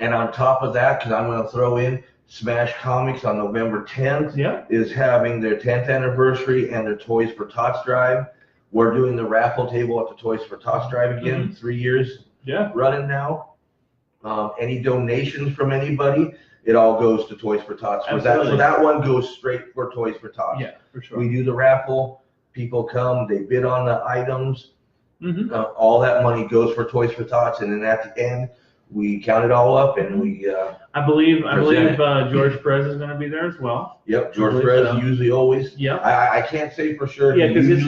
And on top of that, because I'm going to throw in, Smash Comics on November 10th Yeah. is having their 10th anniversary and their Toys for Tots drive. We're doing the raffle table at the Toys for Tots drive again, 3 years running now. Any donations from anybody, it all goes to Toys for Tots. So that one goes straight for Toys for Tots. Yeah, for sure. We do the raffle. People come, they bid on the items. All that money goes for Toys for Tots, and then at the end, we count it all up, and we. I believe George Perez is going to be there as well. Yep, George Perez usually always. Yeah. I can't say for sure. Yeah, because it's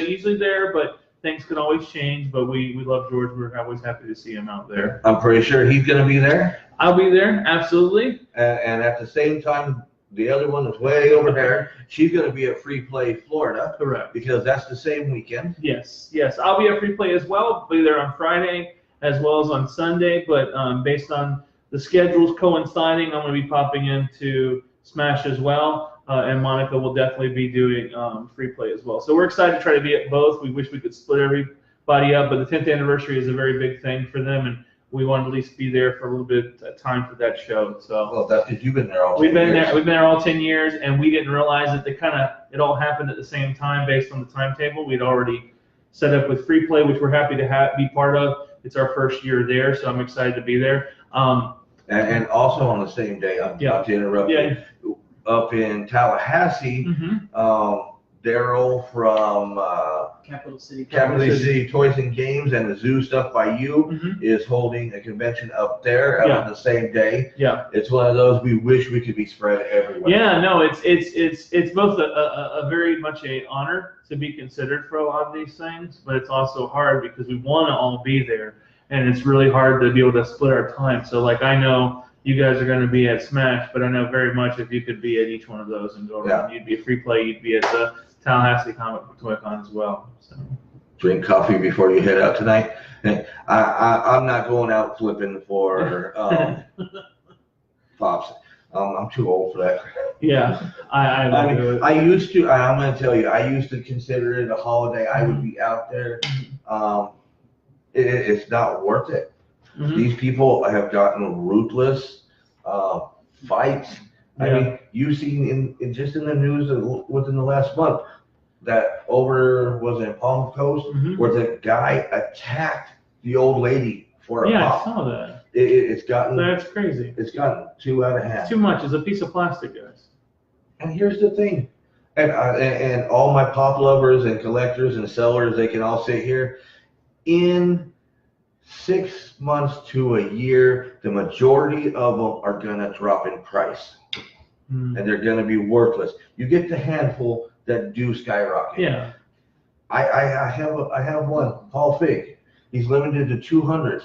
usually there, but things can always change. But we love George. We're always happy to see him out there. I'm pretty sure he's going to be there. I'll be there, absolutely. And at the same time, the other one that's way over there, she's going to be at Free Play Florida. Correct. Because that's the same weekend. Yes. I'll be at Free Play as well. I'll be there on Friday as well as on Sunday. But based on the schedules coinciding, I'm going to be popping into Smash as well. And Monica will definitely be doing Free Play as well. So we're excited to try to be at both. We wish we could split everybody up, but the 10th anniversary is a very big thing for them, and we want to at least be there for a little bit of time for that show. So well, that's because you've been there all 10 We've been years. there all 10 years, and we didn't realize that it all happened at the same time based on the timetable. We'd already set up with Free Play, which we're happy to be part of. It's our first year there, so I'm excited to be there. And also on the same day, I'm not to interrupt you, up in Tallahassee, Daryl from Capital City Toys and Games and the Zoo Stuff by You is holding a convention up there on the same day. Yeah. It's one of those we wish we could be spread everywhere. Yeah, no, it's both a very much a honor to be considered for a lot of these things, but it's also hard because we want to all be there, and it's really hard to be able to split our time. So like I know you guys are going to be at Smash, but I know very much if you could be at each one of those and go around, you'd be at Free Play, you'd be at the Tallahassee Comic Toy Con as well. So. Drink coffee before you head out tonight. I'm not going out flipping for pops. I'm too old for that. Yeah, I used to. I'm going to tell you, I used to consider it a holiday. I would be out there. It's not worth it. These people have gotten ruthless fights. I mean, you've seen in just in the news within the last month that was in Palm Coast where the guy attacked the old lady for a pop. I saw that. It's gotten. That's crazy. It's gotten too out of hand. It's too much. It's a piece of plastic, guys. And here's the thing, and all my pop lovers and collectors and sellers, they can all sit here. In 6 months to a year, the majority of them are gonna drop in price, and they're gonna be worthless. You get the handful that do skyrocket. Yeah. I have one, Paul Fig. He's limited to 200.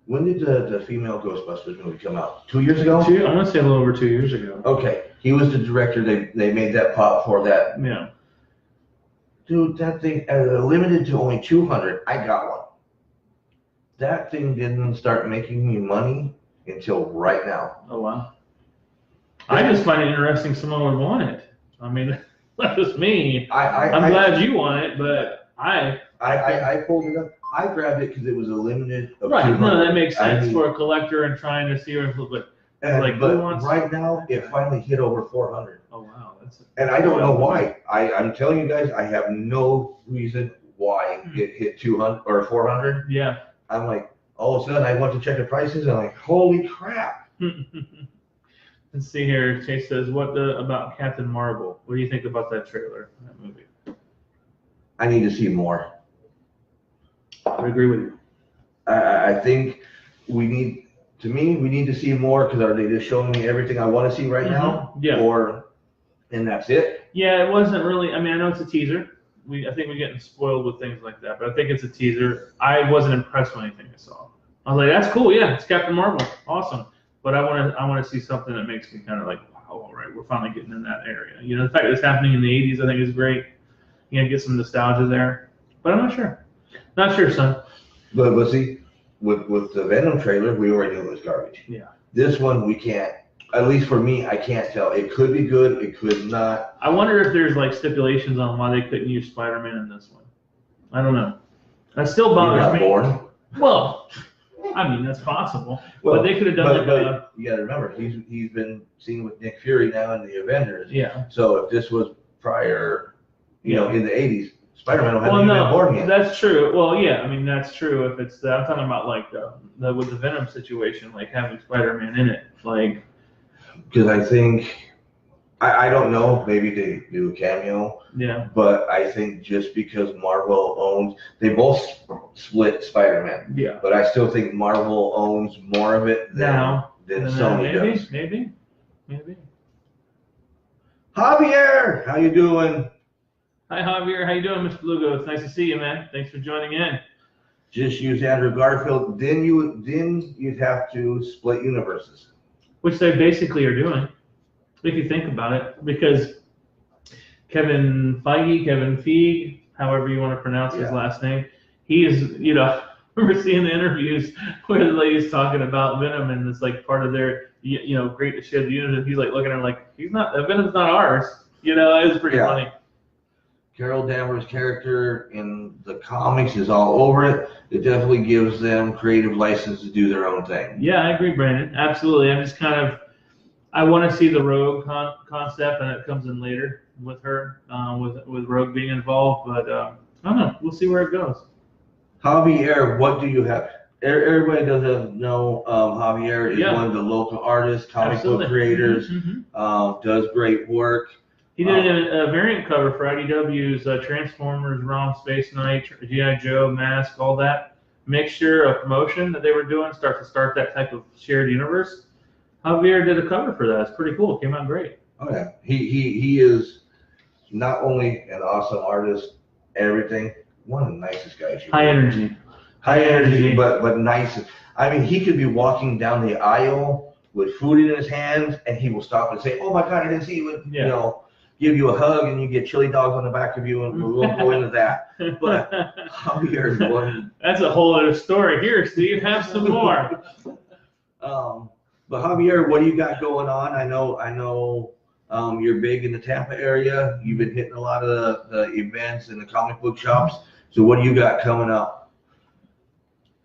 When did the female Ghostbusters movie come out? 2 years ago? I want to say a little over 2 years ago. Okay, he was the director. They made that pop for that. Yeah. Dude, that thing limited to only 200. I got one. That thing didn't start making me money until right now. Oh wow. I just find it interesting someone would want it. I mean, that's just me. I'm glad you want it, but I pulled it up. I grabbed it because it was a limited. Right. No, that makes sense for a collector and trying to see what. But right now, it finally hit over 400. Oh wow, and I don't know why. I'm telling you guys, I have no reason why it hit 200 or 400. Yeah. I'm like, all of a sudden, I went to check the prices, and I'm like, holy crap. Let's see here. Chase says, about Captain Marvel? What do you think about that trailer, that movie? I need to see more. I agree with you. I think we need to see more because are they just showing me everything I want to see right now? Yeah. And that's it? Yeah, it wasn't really. I mean, I know it's a teaser. I think we're getting spoiled with things like that, but I think it's a teaser. I wasn't impressed with anything I saw. I was like, that's cool. Yeah, it's Captain Marvel. Awesome. But I want to see something that makes me kind of like, wow, all right, we're finally getting in that area. You know, the fact that it's happening in the 80s, I think is great. You know, get some nostalgia there. But I'm not sure. Not sure, son. But see, with the Venom trailer, we already knew it was garbage. Yeah. This one, we can't. At least for me, I can't tell. It could be good. It could not. I wonder if there's like stipulations on why they couldn't use Spider-Man in this one. I don't know. That still bothers me. Born? Well, I mean, that's possible. Well, but they could have done but you got to remember, he's been seen with Nick Fury now in the Avengers. Yeah. So if this was prior, you know, in the 80s, Spider-Man hadn't well, even been born yet. That's true. Well, yeah, I mean, that's true. If it's, I'm talking about like with the Venom situation, like having Spider-Man in it, like. Because I think, I don't know, maybe they do a cameo. Yeah. But I think just because Marvel owns, they both split Spider-Man. Yeah. But I still think Marvel owns more of it than Sony does. Maybe. Javier, how you doing? Hi, Javier. How you doing, Mr. Lugo? It's nice to see you, man. Thanks for joining in. Just use Andrew Garfield. Then you'd have to split universes. Which they basically are doing, if you think about it, because Kevin Feige, however you want to pronounce his last name, he is, you know, I remember seeing the interviews where the lady's talking about Venom and it's like part of their, you know, great to share the universe. And he's like looking at her like, Venom's not ours. You know, it was pretty funny. Carol Danvers' character in the comics is all over it. It definitely gives them creative license to do their own thing. Yeah, I agree, Brandon. Absolutely. I'm just kind of, I want to see the Rogue concept, and it comes in later with her, with Rogue being involved. But I don't know. We'll see where it goes. Javier, what do you have? Everybody doesn't know Javier is one of the local artists, comic book creators, does great work. He did a variant cover for IDW's Transformers, Wrong Space Knight, G.I. Joe, Mask, all that mixture of promotion that they were doing, start that type of shared universe. Javier did a cover for that. It's pretty cool. It came out great. Oh yeah, he is not only an awesome artist, everything. One of the nicest guys. High energy, but nice. I mean, he could be walking down the aisle with food in his hands, and he will stop and say, "Oh my God, I didn't see you." You know. Give you a hug and you get chili dogs on the back of you, and we won't go into that. But Javier is one. That's a whole other story. Here, Steve, have some more. But Javier, what do you got going on? I know you're big in the Tampa area. You've been hitting a lot of the events and the comic book shops. So what do you got coming up?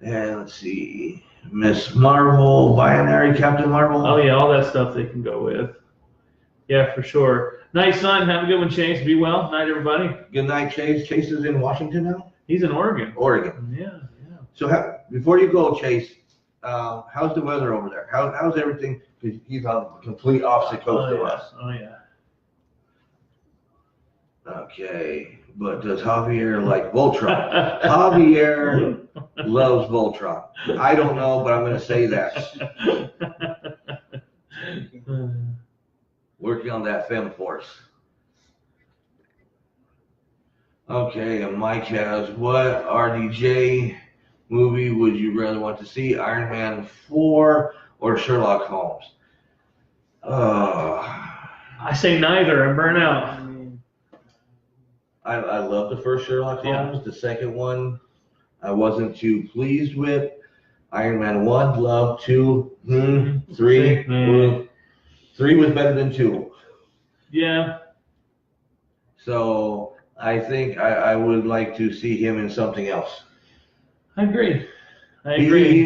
And let's see, Miss Marvel, Binary, Captain Marvel. Oh yeah, all that stuff they can go with. Yeah, for sure. Night, son. Have a good one, Chase. Be well. Night, everybody. Good night, Chase. Chase is in Washington now? He's in Oregon. Yeah. So before you go, Chase, how's the weather over there? How's everything? Because he's on the complete opposite coast of us. Oh, yeah. Okay. But does Javier like Voltron? Javier loves Voltron. I don't know, but I'm going to say that. Working on that Fem Force. Okay, and Mike has, what RDJ movie would you rather want to see? Iron Man 4 or Sherlock Holmes? I say neither. I'm burnt out. I love the first Sherlock Holmes. The second one I wasn't too pleased with. Iron Man 1, love 2, 3. 3 was better than 2. Yeah. So I think I would like to see him in something else. I agree.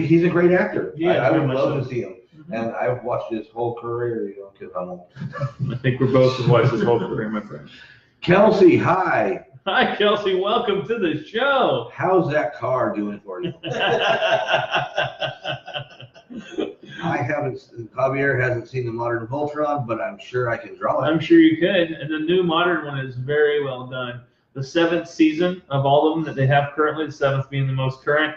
He's a great actor. Yeah, I would love to see him. And I've watched his whole career, you know, because I'm old. I think we're both have watched his whole career, my friend. Kelsey, hi. Hi, Kelsey. Welcome to the show. How's that car doing for you? Javier hasn't seen the modern Voltron, but I'm sure I can draw it. I'm sure you could. And the new modern one is very well done. The 7th season of all of them that they have currently, the 7th being the most current,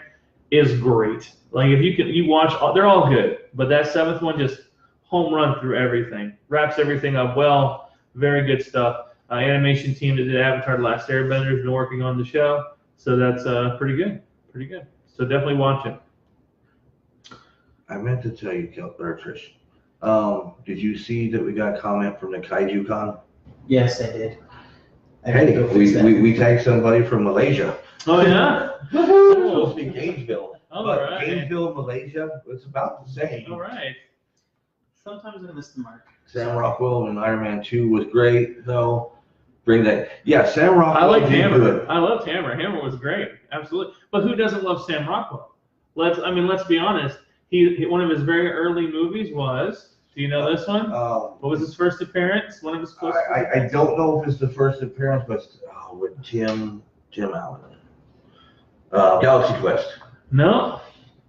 is great. Like if you watch, they're all good, but that 7th one just home run through everything, wraps everything up well. Very good stuff. Animation team that did Avatar: The Last Airbender has been working on the show, so that's pretty good. So definitely watch it. I meant to tell you, Trish. Did you see that we got a comment from the Kaiju Con? Yes, I did. Hey, we tagged somebody from Malaysia. Oh yeah. It's supposed to be Gainesville. All but right. Gainesville, Malaysia, it's about the same. All right. Sometimes I miss the mark. Sam Rockwell in Iron Man 2 was great, though. Bring that. Yeah, Sam Rockwell. I like Hammer. I loved Hammer. Hammer was great. Absolutely. But who doesn't love Sam Rockwell? let's be honest. He one of his very early movies was. Do you know this one? What was his first appearance? One of his first. I don't know if it's the first appearance, but with Jim Allen. Galaxy Quest. No.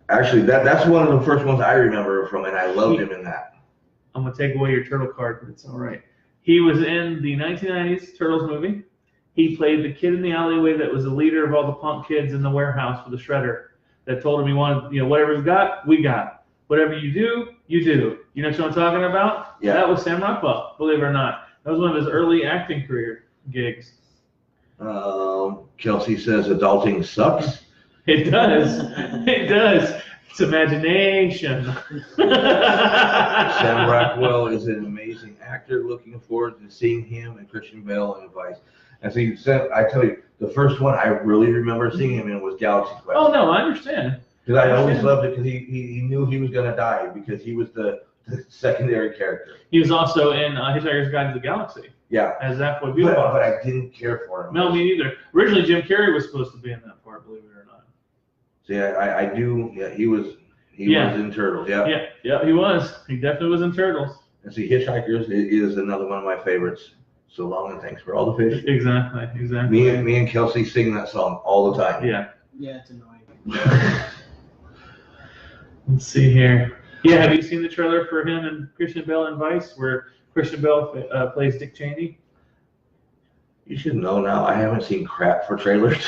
Actually, that's one of the first ones I remember from, and I loved him in that. I'm gonna take away your turtle card, but it's all right. He was in the 1990s Turtles movie. He played the kid in the alleyway that was the leader of all the punk kids in the warehouse for the shredder. That told him he wanted, whatever we got. Whatever you do, you do. You know what I'm talking about? Yeah. That was Sam Rockwell, believe it or not. That was one of his early acting career gigs. Kelsey says adulting sucks. It does. It does. It's imagination. Sam Rockwell is an amazing actor. Looking forward to seeing him and Christian Bale in Vice. And so I tell you, the first one I really remember seeing him in was Galaxy Quest. Oh no, I understand. Because I always loved it because he knew he was going to die because he was the secondary character. He was also in Hitchhiker's Guide to the Galaxy. Yeah. As that boy Beautiful. But I didn't care for him. No, me neither. Originally, Jim Carrey was supposed to be in that part, believe it or not. See, I do. Yeah, he was in Turtles. Yeah. Yeah, he was. He definitely was in Turtles. And see, Hitchhikers is another one of my favorites. So long and thanks for all the fish. Exactly. Me and Kelsey sing that song all the time. Yeah. Yeah, it's annoying. Let's see here. Yeah, have you seen the trailer for him and Christian Bale in Vice, where Christian Bale plays Dick Cheney? You should know now. I haven't seen crap for trailers.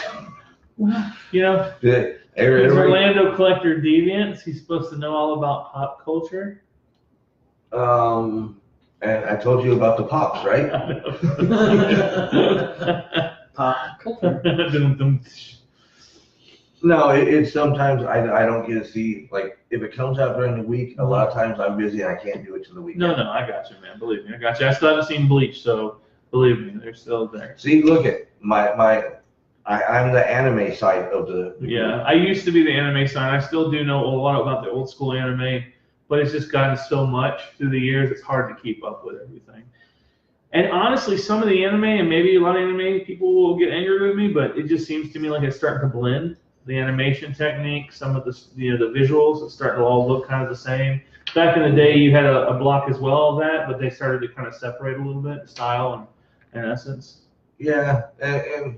Well, he's Orlando Collector Deviants. He's supposed to know all about pop culture. And I told you about the pops, right? Pop culture. No, it's sometimes I don't get to see, like, if it comes out during the week, a lot of times I'm busy and I can't do it till the weekend. No, I got you, man. Believe me, I got you. I still haven't seen Bleach, so believe me, they're still there. See, look at I'm the anime side of the Yeah, I used to be the anime side. I still do know a lot about the old school anime, but it's just gotten so much through the years, it's hard to keep up with everything. And honestly, some of the anime, and maybe a lot of anime people will get angry with me, but it just seems to me like it's starting to blend. The animation technique, some of the the visuals, it's starting to all look kind of the same. Back in the day, you had a block as well of that, but they started to kind of separate a little bit, style and essence. Yeah, and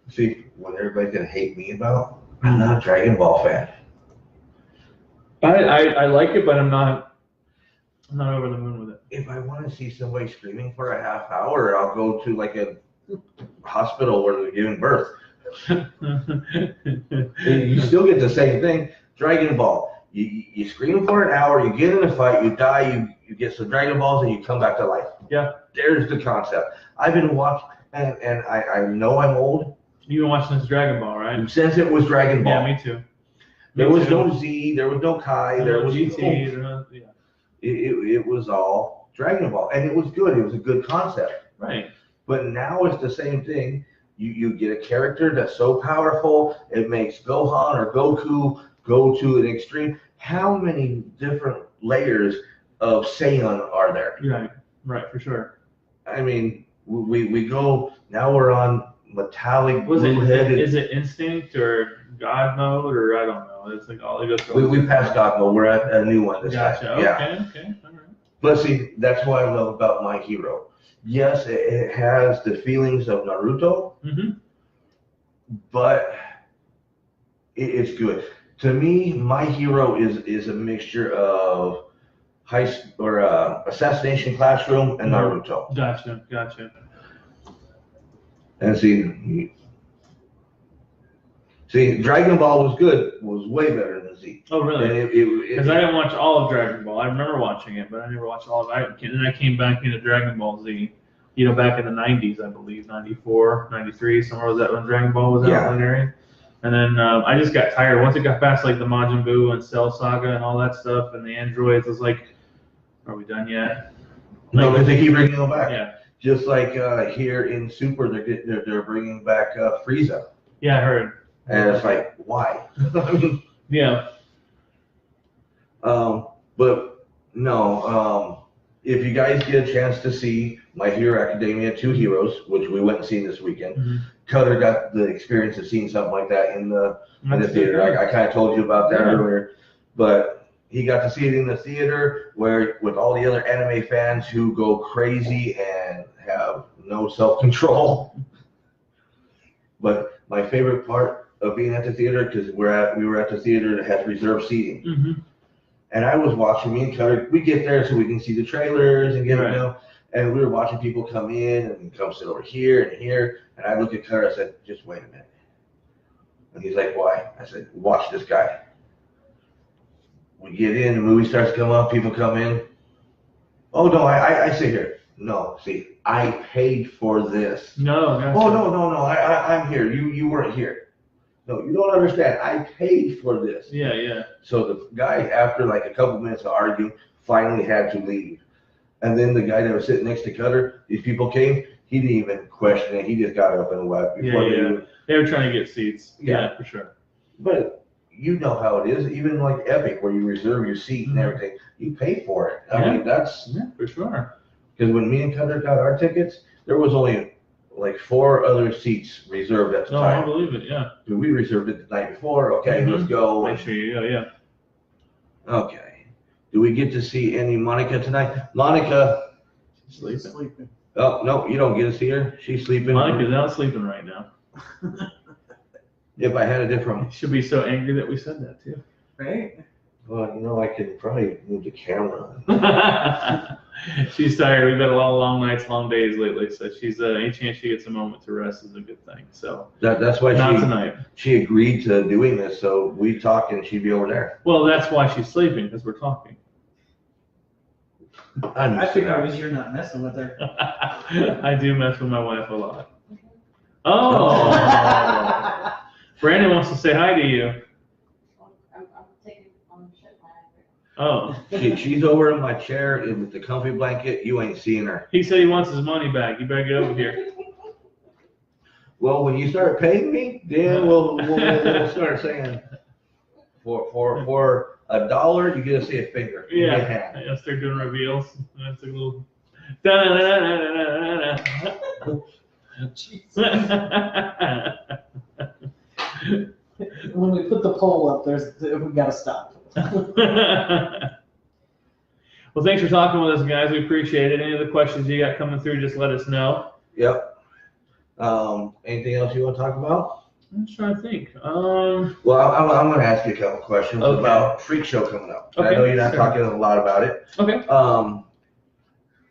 see, what everybody's gonna hate me about, I'm not a Dragon Ball fan. I like it, but I'm not over the moon with it. If I want to see somebody screaming for a half hour, I'll go to like a hospital where they're giving birth. You still get the same thing. Dragon Ball. You scream for an hour, you get in a fight, you die, you get some Dragon Balls, and you come back to life. Yeah. There's the concept. I've been watching, and I know I'm old. You've been watching this Dragon Ball, right? Since it was Dragon Ball. Yeah, me too. There was no Z, there was no Kai, there was GT. It was all Dragon Ball, and it was good. It was a good concept. Right. But now it's the same thing. You get a character that's so powerful, it makes Gohan or Goku go to an extreme. How many different layers of Saiyan are there? Right, for sure. I mean, we go, now we're on metallic blue-headed. Is it Instinct or God mode, or I don't know. It's like all it goes. We passed God mode. We're at a new one this time. Okay, Yeah. Okay, all right. But see, that's what I love about My Hero. Yes, it has the feelings of Naruto, but it's good. To me, My Hero is a mixture of Assassination Classroom and Naruto. Gotcha. And see, Dragon Ball was good. Was way better than Z. Oh, really? Because I didn't watch all of Dragon Ball. I remember watching it, but I never watched all of it. And then I came back into Dragon Ball Z, back in the 90s, I believe, 94, 93, somewhere was that when Dragon Ball was out in that area. And then I just got tired. Once it got past like the Majin Buu and Cell Saga and all that stuff and the androids, I was like, are we done yet? No, because they keep bringing them back. Yeah. Just like here in Super, they're bringing back Frieza. Yeah, I heard. And it's like, why? I mean, yeah. But no. if you guys get a chance to see My Hero Academia 2 Heroes, which we went and seen this weekend, Cutter got the experience of seeing something like that in the theater. I kind of told you about that earlier, but he got to see it in the theater where with all the other anime fans who go crazy and have no self-control. But my favorite part of being at the theater, because we were at the theater that has reserved seating. And I was watching, me and Cutter, we get there so we can see the trailers and get, you know, and we were watching people come in and come sit over here and here. And I looked at Cutter, I said, just wait a minute. And he's like, why? I said, watch this guy. We get in, the movie starts to come up, people come in. Oh, no, I sit here. No, see, I paid for this. No. Oh, no, I'm here. You weren't here. No, you don't understand. I paid for this. Yeah. So the guy, after like a couple minutes of arguing, finally had to leave. And then the guy that was sitting next to Cutter, these people came, he didn't even question it. He just got up and left. They were trying to get seats. Yeah, for sure. But you know how it is. Even like Epic, where you reserve your seat and everything, you pay for it. I mean, that's for sure. Because when me and Cutter got our tickets, there was only like 4 other seats reserved at the time. I believe it, yeah. We reserved it the night before. Okay, let's go. Make sure you go, yeah. Okay. Do we get to see any Monica tonight? Monica. She's sleeping. Oh, no, you don't get to see her. She's sleeping. Monica's out sleeping right now. If I had a different... She'll be so angry that we said that, too. Right? Well, you know, I could probably move the camera. She's tired. We've had a lot of long nights, long days lately. So she's any chance she gets a moment to rest is a good thing. So that's why not tonight. She agreed to doing this. So we talked and she'd be over there. Well, that's why she's sleeping, because we're talking. I think you're not messing with her. I do mess with my wife a lot. Oh, Brandon wants to say hi to you. Oh. She's over in my chair with the comfy blanket. You ain't seeing her. He said he wants his money back. You better get over here. Well, when you start paying me, then we'll start saying for $1 you get to see a finger. Yeah. I'll start doing reveals. That's a little. When we put the poll up, we gotta stop. Well, thanks for talking with us, guys. We appreciate it. Any other questions you got coming through, just let us know. Yep. Anything else you want to talk about? I'm just trying to think. Well, I'm going to ask you a couple questions about Freak Show coming up. Okay. I know you're not talking a lot about it. Okay.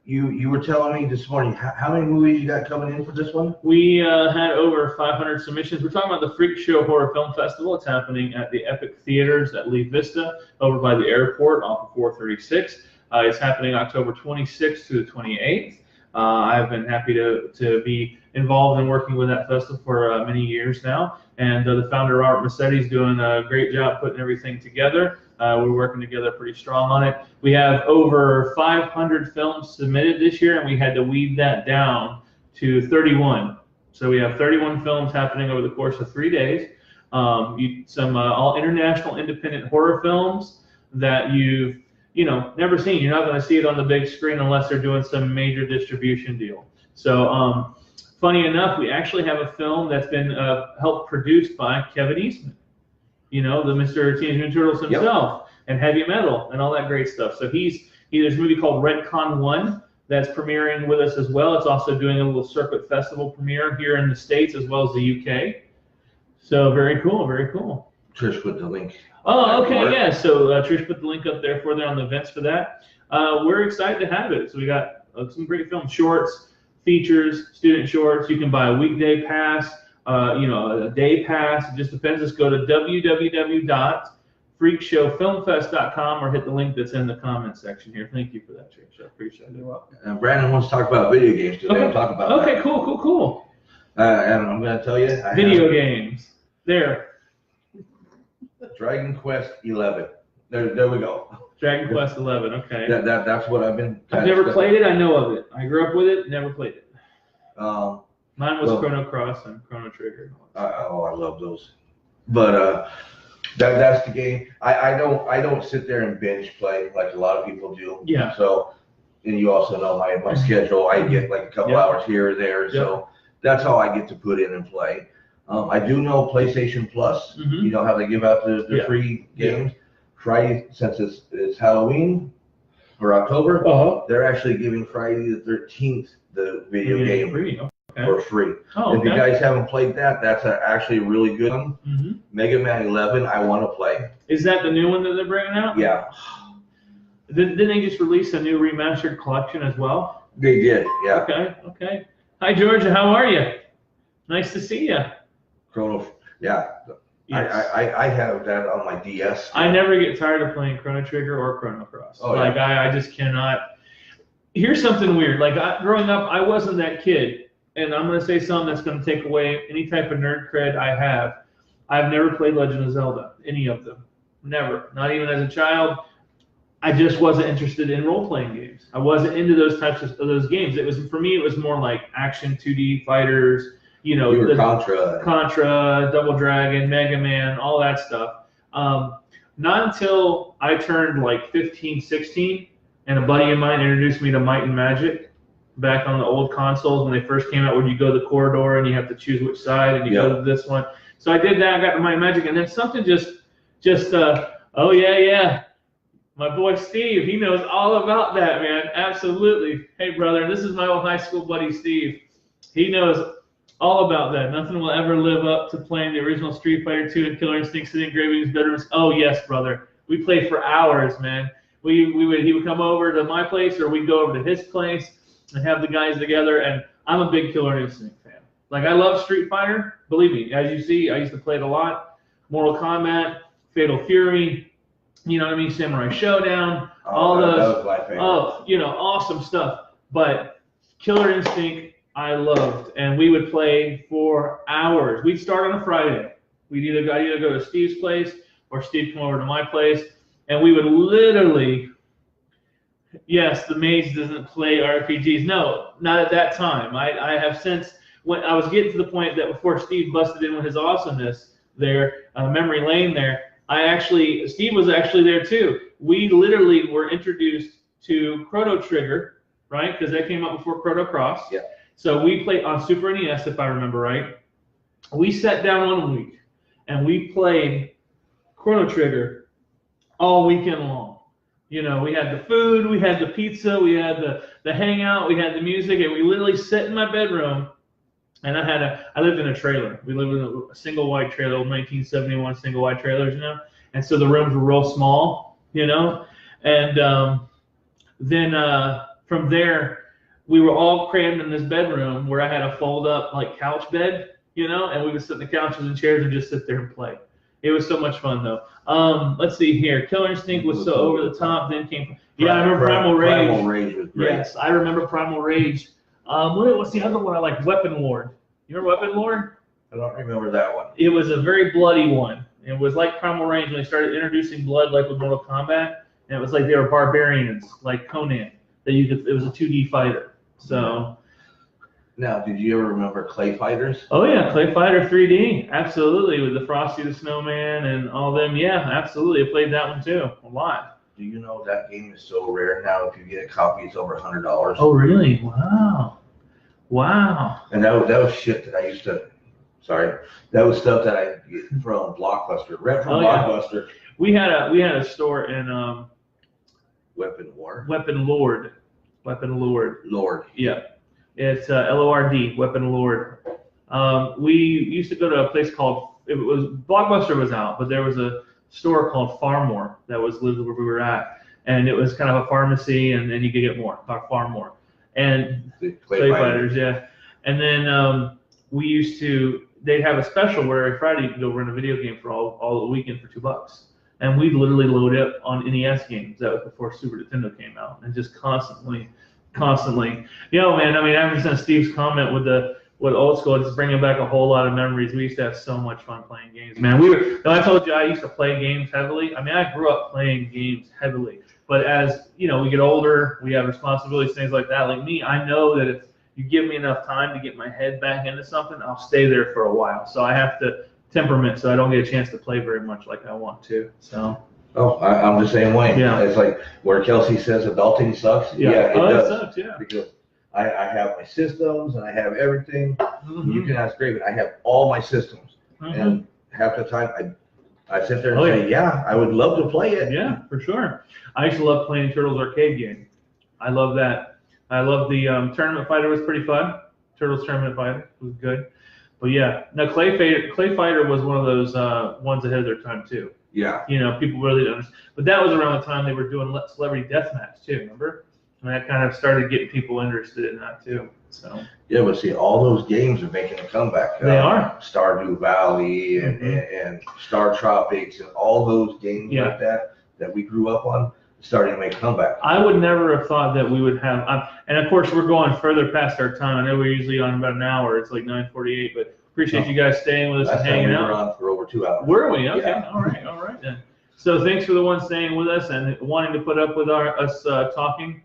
You were telling me this morning how many movies you got coming in for this one? We had over 500 submissions. We're talking about the Freak Show Horror Film Festival. It's happening at the Epic Theaters at Lee Vista over by the airport off of 436. It's happening October 26th to the 28th. I've been happy to be involved in working with that festival for many years now. And the founder, Robert Massetti, is doing a great job putting everything together. We're working together pretty strong on it. We have over 500 films submitted this year, and we had to weed that down to 31. So we have 31 films happening over the course of 3 days. Some all international independent horror films that you've never seen. You're not going to see it on the big screen unless they're doing some major distribution deal. So funny enough, we actually have a film that's been helped produced by Kevin Eastman. The Mr. Teenage Mutant Turtles himself, and heavy metal and all that great stuff. So there's a movie called Redcon 1 that's premiering with us as well. It's also doing a little circuit festival premiere here in the States as well as the UK. So very cool, very cool. Trish put the link. Oh, okay, yeah. So Trish put the link up there on the events for that. We're excited to have it. So we got some great film shorts, features, student shorts. You can buy a weekday pass. A day pass. It just depends. Just go to www.freakshowfilmfest.com or hit the link that's in the comment section here. Thank you for that, Trish. I appreciate it. You're welcome. And Brandon wants to talk about video games today. Okay. We'll talk about that. Okay, cool. And I'm going to tell you. Video games. There. Dragon Quest 11. There we go. Dragon Quest 11. Okay. That's what I've been. I've never played it. I know of it. I grew up with it. Never played it. Mine was Chrono Cross and Chrono Trigger. I love those. But that's the game. I don't sit there and binge play like a lot of people do. Yeah. So and you also know my schedule. I get like a couple hours here or there, so that's how I get to put in and play. I do know PlayStation Plus. You know how they give out the free games. Friday, since it's Halloween or October, they're actually giving Friday the 13th the video game for free. If you guys haven't played that, that's actually a really good one. Mega Man 11, I want to play. Is that the new one that they're bringing out? Yeah. Didn't they just release a new remastered collection as well? They did, yeah. Okay. Hi, Georgia. How are you? Nice to see you. Chrono, yeah. Yes. I have that on my DS. I never get tired of playing Chrono Trigger or Chrono Cross. I just cannot. Here's something weird. Like growing up, I wasn't that kid, and I'm gonna say something that's gonna take away any type of nerd cred I have. I've never played Legend of Zelda, any of them, never. Not even as a child. I just wasn't interested in role-playing games. I wasn't into those types of those games. It was for me. It was more like action 2D fighters. You know, Contra, Double Dragon, Mega Man, all that stuff. Not until I turned like 15, 16, and a buddy of mine introduced me to Might and Magic back on the old consoles when they first came out, where you go to the corridor and you have to choose which side, and you go to this one. So I did that. I got to Might and Magic, and then something oh yeah. My boy Steve, he knows all about that, man. Absolutely. Hey, brother, this is my old high school buddy Steve. He knows all about that. Nothing will ever live up to playing the original Street Fighter 2 and Killer Instinct sitting in Graven's bedrooms. Oh yes, brother. We played for hours, man. He would come over to my place, or we'd go over to his place and have the guys together. And I'm a big Killer Instinct fan. Like, I love Street Fighter. Believe me, as you see, I used to play it a lot. Mortal Kombat, Fatal Fury. You know what I mean? Samurai Showdown. All those. That was my favorite. Oh, awesome stuff. But Killer Instinct, I loved, and we would play for hours. We'd start on a Friday. I'd either go to Steve's place, or Steve come over to my place, and we would literally. Yes, the Mage doesn't play RPGs. No, not at that time. I have since, when I was getting to the point that before Steve busted in with his awesomeness there, memory lane there. Steve was actually there too. We literally were introduced to Chrono Trigger, right? Because that came out before Chrono Cross. Yeah. So we played on Super NES, if I remember right. We sat down one week and we played Chrono Trigger all weekend long. We had the food, we had the pizza, we had the hangout, we had the music, and we literally sat in my bedroom. And I lived in a trailer. We lived in a single wide trailer, 1971 single wide trailers, And so the rooms were real small, And then from there, we were all crammed in this bedroom where I had a fold up like couch bed, and we would sit in the couches and chairs and just sit there and play. It was so much fun though. Let's see here. Killer Instinct was so over the top. Then came, I remember Primal Rage. Primal Rage was great. Yes, I remember Primal Rage. What's the other one I like? Weapon Lord. You remember Weapon Lord? I don't remember that one. It was a very bloody one. It was like Primal Rage when they started introducing blood, like with Mortal Kombat, and it was like they were barbarians, like Conan. It was a 2D fighter. So. Now, did you ever remember Clay Fighters? Oh yeah, Clay Fighter 3D, absolutely, with the Frosty the Snowman and all them. Yeah, absolutely. I played that one too, a lot. Do you know that game is so rare now? If you get a copy, it's over $100. Oh really? Wow. And that was shit that I used to. Sorry, that was stuff that I get from Blockbuster. Rent from Blockbuster. Yeah. We had a store in Weapon Lord. Lord. Yeah. It's Lord, Weapon Lord. We used to go to a place called, Blockbuster was out, but there was a store called Farmore that was lived where we were at, and it was kind of a pharmacy, and then you could get more, Farmore. And Clay Fighters, yeah. And then they'd have a special where every Friday you could go rent a video game for all the weekend for $2. And we'd literally load up on NES games. That was before Super Nintendo came out, and just constantly. Man, I mean, ever since Steve's comment with old school, it's bringing back a whole lot of memories. We used to have so much fun playing games, man. I told you I used to play games heavily. I mean, I grew up playing games heavily, but as we get older, we have responsibilities, things like that. Like me, I know that if you give me enough time to get my head back into something, I'll stay there for a while. So I have to temperament, so I don't get a chance to play very much like I want to. So. Oh, I'm the same way. Yeah. It's like where Kelsey says adulting sucks. Yeah, It oh, does. It sucks, yeah. Because I have my systems and I have everything. Mm-hmm. You can ask Graven. I have all my systems. Mm-hmm. And half the time I sit there and say, yeah, I would love to play it. Yeah, for sure. I used to love playing Turtles arcade game. I love that. I love the Tournament Fighter was pretty fun. Turtles Tournament Fighter was good. But yeah, now Clay Fighter was one of those ones ahead of their time too. Yeah. You know, people really didn't understand. But that was around the time they were doing Celebrity Deathmatch too, remember? And that kind of started getting people interested in that too. So. Yeah, but see, all those games are making a comeback. They are. Stardew Valley and Star Tropics and all those games like that we grew up on starting to make a comeback. I would never have thought that we would have, and of course we're going further past our time. I know we're usually on about an hour. It's like 9:48, but appreciate you guys staying with us and hanging out. We were on for over 2 hours. Were we? Okay. Yeah. All right then. So thanks for the ones staying with us and wanting to put up with us talking.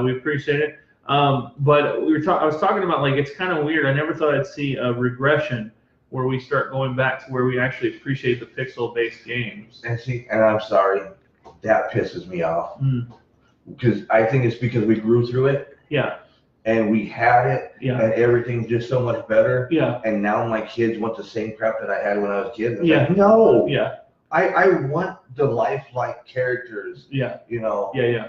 We appreciate it. But I was talking about, like, it's kind of weird. I never thought I'd see a regression where we start going back to where we actually appreciate the pixel-based games. And I'm sorry, that pisses me off. Because I think it's because we grew through it. Yeah. And we had it. Yeah. And everything's just so much better. Yeah. And now my kids want the same crap that I had when I was a kid. Yeah. Like, no. Yeah. I want the lifelike characters. Yeah. You know. Yeah.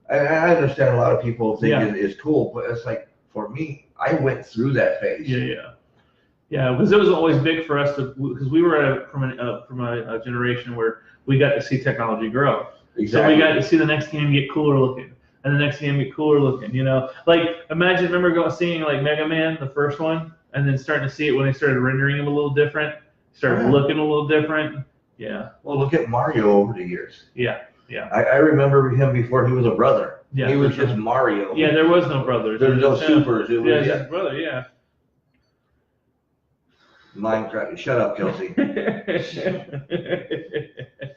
And I understand a lot of people think it's cool, but it's like, for me, I went through that phase. Yeah, because it was always big for us because we were from a generation where we got to see technology grow. Exactly. So we got to see the next game get cooler looking, and the next game get cooler looking. You know, like remember seeing like Mega Man, the first one, and then starting to see it when they started rendering him a little different, started looking a little different. Yeah. Well, look at Mario over the years. Yeah. I remember him before he was a brother. Yeah, he was just Mario. Yeah, there was no brothers. There's no supers. It was his brother. Yeah. Minecraft. Shut up, Kelsey. That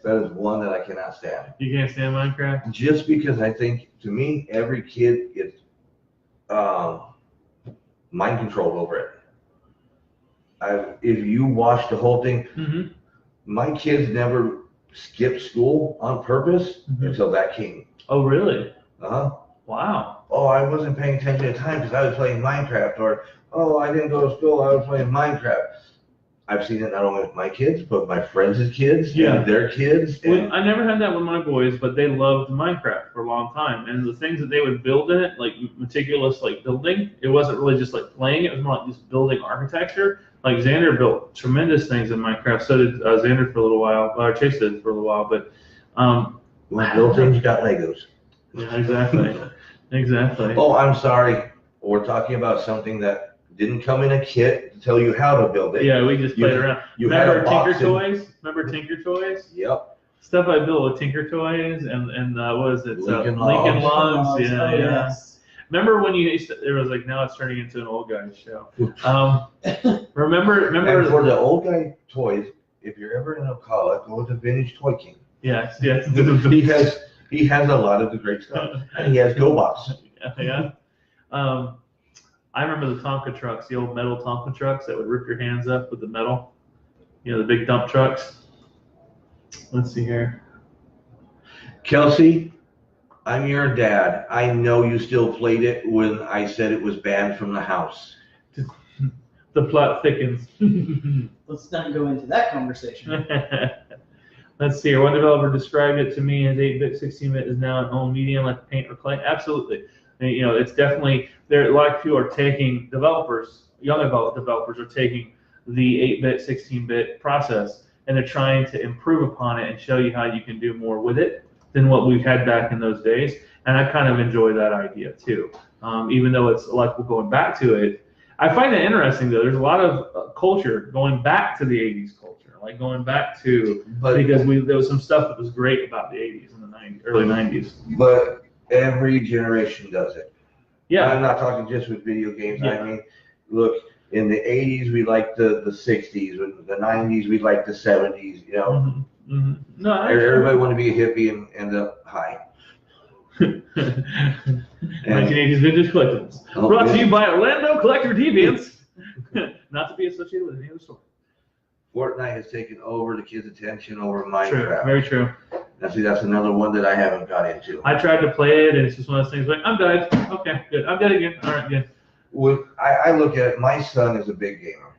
is one that I cannot stand. You can't stand Minecraft? Just because I think, to me, every kid gets mind controlled over it. If you watch the whole thing, my kids never skipped school on purpose until that came. Oh, really? Wow. Oh, I wasn't paying attention at the time because I was playing Minecraft, or I didn't go to school, I was playing Minecraft. I've seen it not only with my kids, but with my friends' kids and their kids. Well, I never had that with my boys, but they loved Minecraft for a long time. And the things that they would build in it, like meticulous like building, it wasn't really just like playing, it was more like just building architecture. Like Xander built tremendous things in Minecraft. So did Xander for a little while. Chase did for a little while. But when built things, you got Legos. Yeah, exactly. Exactly. Oh, I'm sorry. We're talking about something that didn't come in a kit to tell you how to build it. Yeah, we just played around. Remember Tinker Toys? Remember Tinker Toys? Yep. Stuff I built with Tinker Toys and what is it? Lincoln Logs. Yeah. Yes. Remember when you used to, it was like, now it's turning into an old guy's show. Remember. And for the old guy toys, if you're ever in Ocala, go to Vintage Toy King. Yes. He has a lot of the great stuff, and he has GoBots. Yeah. I remember the Tonka trucks, the old metal Tonka trucks that would rip your hands up with the metal. You know, the big dump trucks. Let's see here. Kelsey, I'm your dad. I know you still played it when I said it was banned from the house. The plot thickens. Let's not go into that conversation. Let's see here. One developer described it to me as 8-bit, 16-bit is now an old medium like paint or clay. Absolutely. You know, it's definitely, there. A lot of people are taking, young developers are taking the 8-bit, 16-bit process, and they're trying to improve upon it and show you how you can do more with it than what we've had back in those days. And I kind of enjoy that idea too. Even though it's like we're going back to it. I find it interesting though. There's a lot of culture going back to the 80s culture, like going back to, because there was some stuff that was great about the 80s and the 90s, early 90s. But every generation does it. Yeah. I'm not talking just with video games. Yeah. I mean, look, in the 80s, we liked the 60s. In the 90s, we liked the 70s, you know. No, everybody wanted to be a hippie and end up high. 1980s vintage collectibles. Brought to you by Orlando Collector Deviants. Not to be associated with any other store. Fortnite has taken over the kids' attention over Minecraft. True. Very true. Now, see, that's another one that I haven't got into. I tried to play it, and it's just one of those things like, I'm dead. Okay, good. I'm dead again. All right, good. I look at it, my son is a big gamer.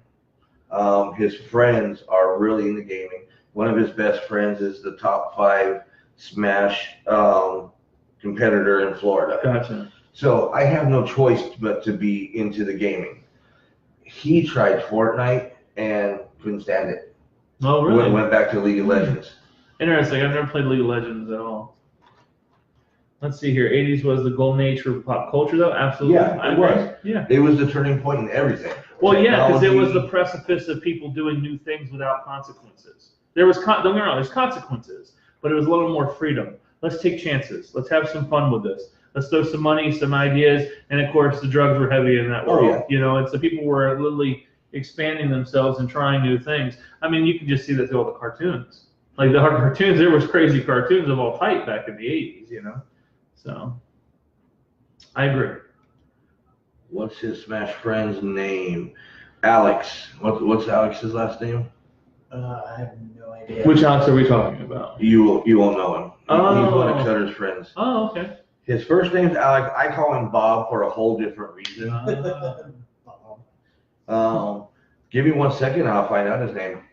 His friends are really into gaming. One of his best friends is the top 5 Smash competitor in Florida. Gotcha. So I have no choice but to be into the gaming. He tried Fortnite and couldn't stand it. Oh, really? Went back to League of Legends. Interesting. I've never played League of Legends at all. Let's see here. 80s was the golden age for pop culture, though. Absolutely. Yeah, it was. Yeah. It was the turning point in everything. Well, yeah, because it was the precipice of people doing new things without consequences. There was, don't get me wrong, there's consequences, but it was a little more freedom. Let's take chances. Let's have some fun with this. Let's throw some money, some ideas, and of course the drugs were heavy in that world. Oh, yeah. You know, and so people were literally expanding themselves and trying new things. I mean, you can just see that through all the cartoons. Like the cartoons, there was crazy cartoons of all type back in the 80s, you know. So, I agree. What's his Smash friend's name? Alex. What's Alex's last name? I have no idea. Which Alex are we talking about? You won't know him. Oh. He's one of Cutter's friends. Oh, okay. His first name's Alex. I call him Bob for a whole different reason. Give me 1 second, I'll find out his name.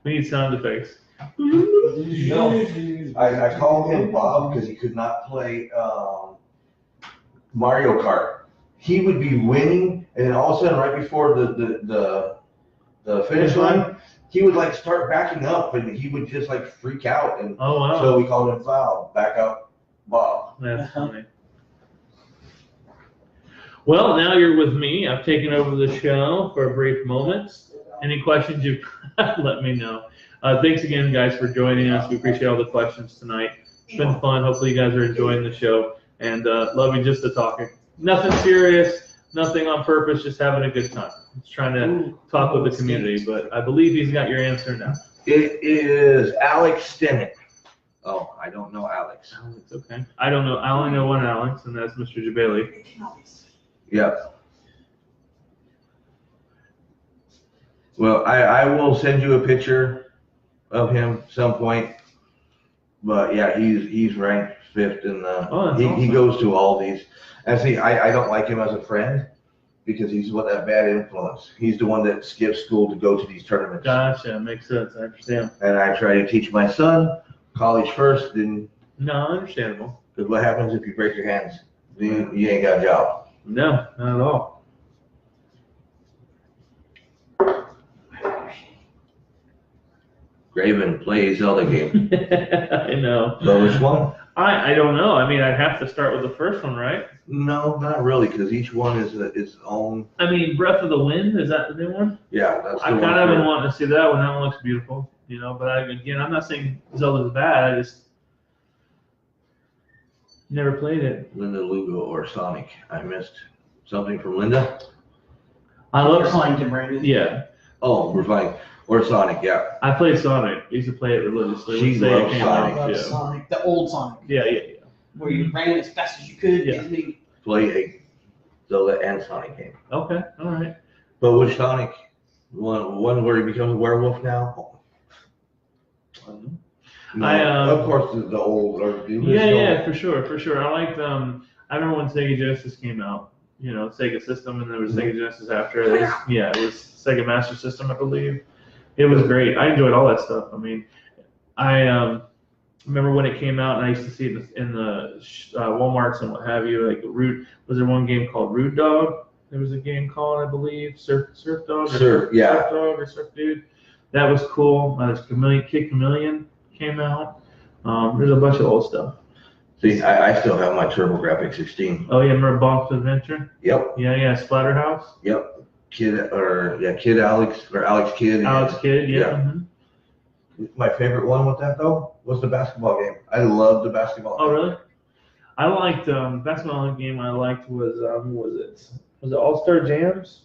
We need sound effects. No, I call him Bob because he could not play Mario Kart. He would be winning, and then all of a sudden, right before the finish line, he would like start backing up, and he would just like freak out. And Oh, wow. so we called him Foul, back up, Bob. That's funny. Well, now you're with me. I've taken over the show for a brief moment. Any questions, you let me know. Thanks again, guys, for joining us. We appreciate all the questions tonight. It's been fun. Hopefully you guys are enjoying the show. And love you just to talking. Nothing serious, nothing on purpose, just having a good time. Just trying to talk with the community. But I believe he's got your answer now. It is Alex Stenick. Oh, I don't know Alex. Alex, okay. I don't know. I only know one Alex, and that's Mr. Jabali. Yep. Well, I will send you a picture of him some point. But yeah, he's ranked 5th in the. Oh, that's he awesome. goes to all these. And see, I don't like him as a friend because he's that bad influence. He's the one that skips school to go to these tournaments. Gotcha, makes sense. I understand. And I try to teach my son college first, then. No, understandable. Because what happens if you break your hands? You ain't got a job. No, not at all. Graven, play a Zelda game. I know. So which one? I don't know. I mean, I'd have to start with the first one, right? No, not really, because each one is its own. I mean, Breath of the Wind, is that the new one? Yeah, that's the I one. kind of been wanting to see that one. That one looks beautiful, you know. But again, I'm not saying Zelda's bad. I just never played it. Linda Lugo or Sonic. I missed something from Linda. I love You're fine, Sonic. Tim Brandon. Yeah, Oh, we're fine. Or Sonic, yeah. I played Sonic. I used to play it religiously. She Let's say it loves came Sonic. out, I love yeah. Sonic, the old Sonic, Yeah. where you ran as fast as you could. Yeah. Play a Zelda and Sonic game. Okay, all right. But which Sonic? One where he becomes a werewolf now? No, of course, the old. Or the Yeah, for sure. I liked. I remember when Sega Genesis came out. You know, Sega System, and there was Sega Genesis after it. It was Sega Master System, I believe. It was great. I enjoyed all that stuff. I mean, I remember when it came out, and I used to see it in the Walmarts and what have you. Like was there one game called Rude Dog? There was a game called, I believe, Surf Dog. Surf Dog or Surf Dude. That was cool. Kid Chameleon came out. There's a bunch of old stuff. See, I still have my TurboGrafx 16. Oh yeah, remember Bonk's Adventure? Yep. Yeah, Splatterhouse. Yep. Kid Alex or Alex Kidd. Alex Kidd, yeah. Yeah. Mm-hmm. My favorite one with that though was the basketball game. I loved the basketball. Oh game. really? I liked basketball game. I liked was what was it? Was it All Star Jams?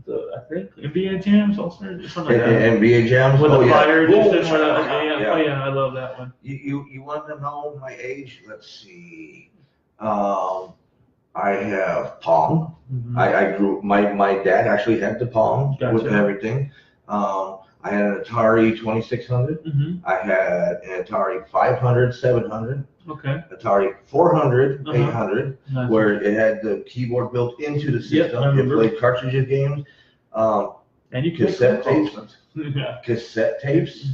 I think NBA Jams, All Star, something like that. NBA Jams. With the Fire Boom. Edition. Oh yeah, I love that one. You want to know my age? Let's see. I have Pong. Mm-hmm. I grew. My dad actually had the Pong with Gotcha. everything. I I had an Atari 2600. I had an Atari 500, 700. Okay. Atari 400, 800, Nice. where it had the keyboard built into the system. It played cartridges games. And you cassette tapes. Yeah. Cassette tapes.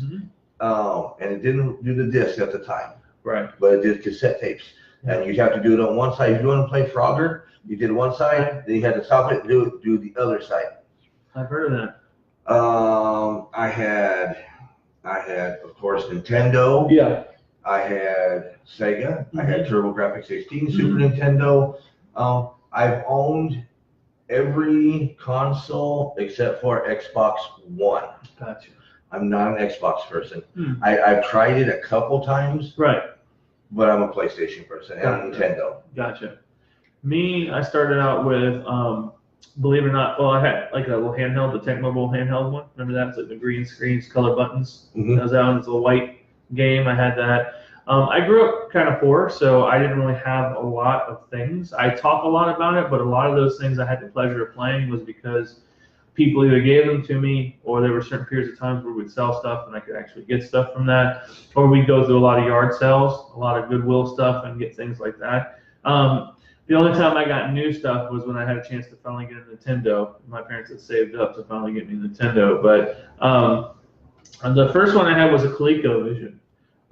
And it didn't do the disc at the time. Right. But it did cassette tapes. And you'd have to do it on one side. If you want to play Frogger, you did one side, then you had to stop it and do the other side. I've heard of that. I had, of course, Nintendo. Yeah. I had Sega. I had TurboGrafx 16, Super Nintendo. I've owned every console except for Xbox One. Gotcha. I'm not an Xbox person. I've tried it a couple times. Right. But I'm a PlayStation person and a Nintendo. Gotcha. Me, I started out with, believe it or not, well, I had like a little handheld, the Tech Mobile handheld one. Remember that? It's like the green screens, color buttons. That was out. It's a white game. I had that. I grew up kind of poor, so I didn't really have a lot of things. I talk a lot about it, but a lot of those things I had the pleasure of playing was because people either gave them to me, or there were certain periods of times where we'd sell stuff and I could actually get stuff from that, or we'd go through a lot of yard sales, a lot of Goodwill stuff, and get things like that. The only time I got new stuff was when I had a chance to finally get a Nintendo. My parents had saved up to finally get me a Nintendo, but the first one I had was a ColecoVision.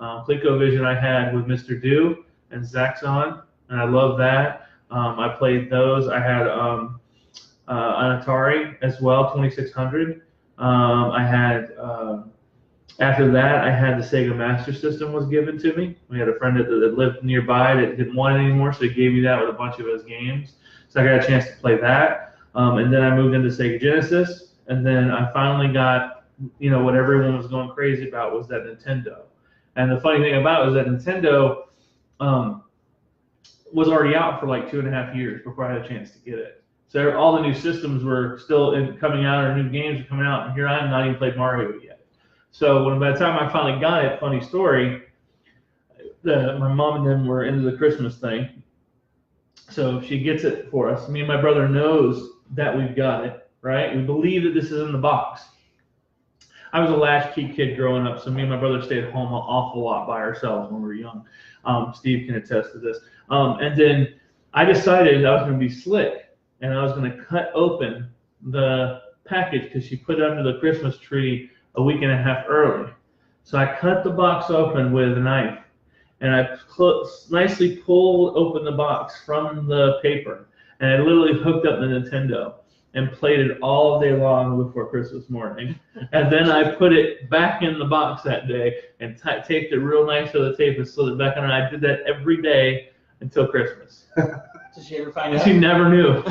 ColecoVision I had with Mr. Do and Zaxxon, and I love that. I played those. I had an Atari as well, 2600. I had, after that, I had the Sega Master System was given to me. We had a friend that lived nearby that didn't want it anymore, so he gave me that with a bunch of his games. So I got a chance to play that. And then I moved into Sega Genesis, and then I finally got, what everyone was going crazy about was that Nintendo. And the funny thing about it was that Nintendo was already out for like 2.5 years before I had a chance to get it. So all the new systems were still coming out, or new games were coming out, and here I am not even played Mario yet. So by the time I finally got it, funny story, my mom and them were into the Christmas thing. So she gets it for us. Me and my brother knows that we've got it, right? We believe that this is in the box. I was a latchkey kid growing up, so me and my brother stayed home an awful lot by ourselves when we were young. Steve can attest to this. And then I decided I was going to be slick, and I was going to cut open the package because she put it under the Christmas tree a week and a half early. So I cut the box open with a knife, and I nicely pulled open the box from the paper, and I literally hooked up the Nintendo and played it all day long before Christmas morning. And then I put it back in the box that day and taped it real nice to the tape and slid it back on. And I did that every day until Christmas. Did she ever find out? She never knew.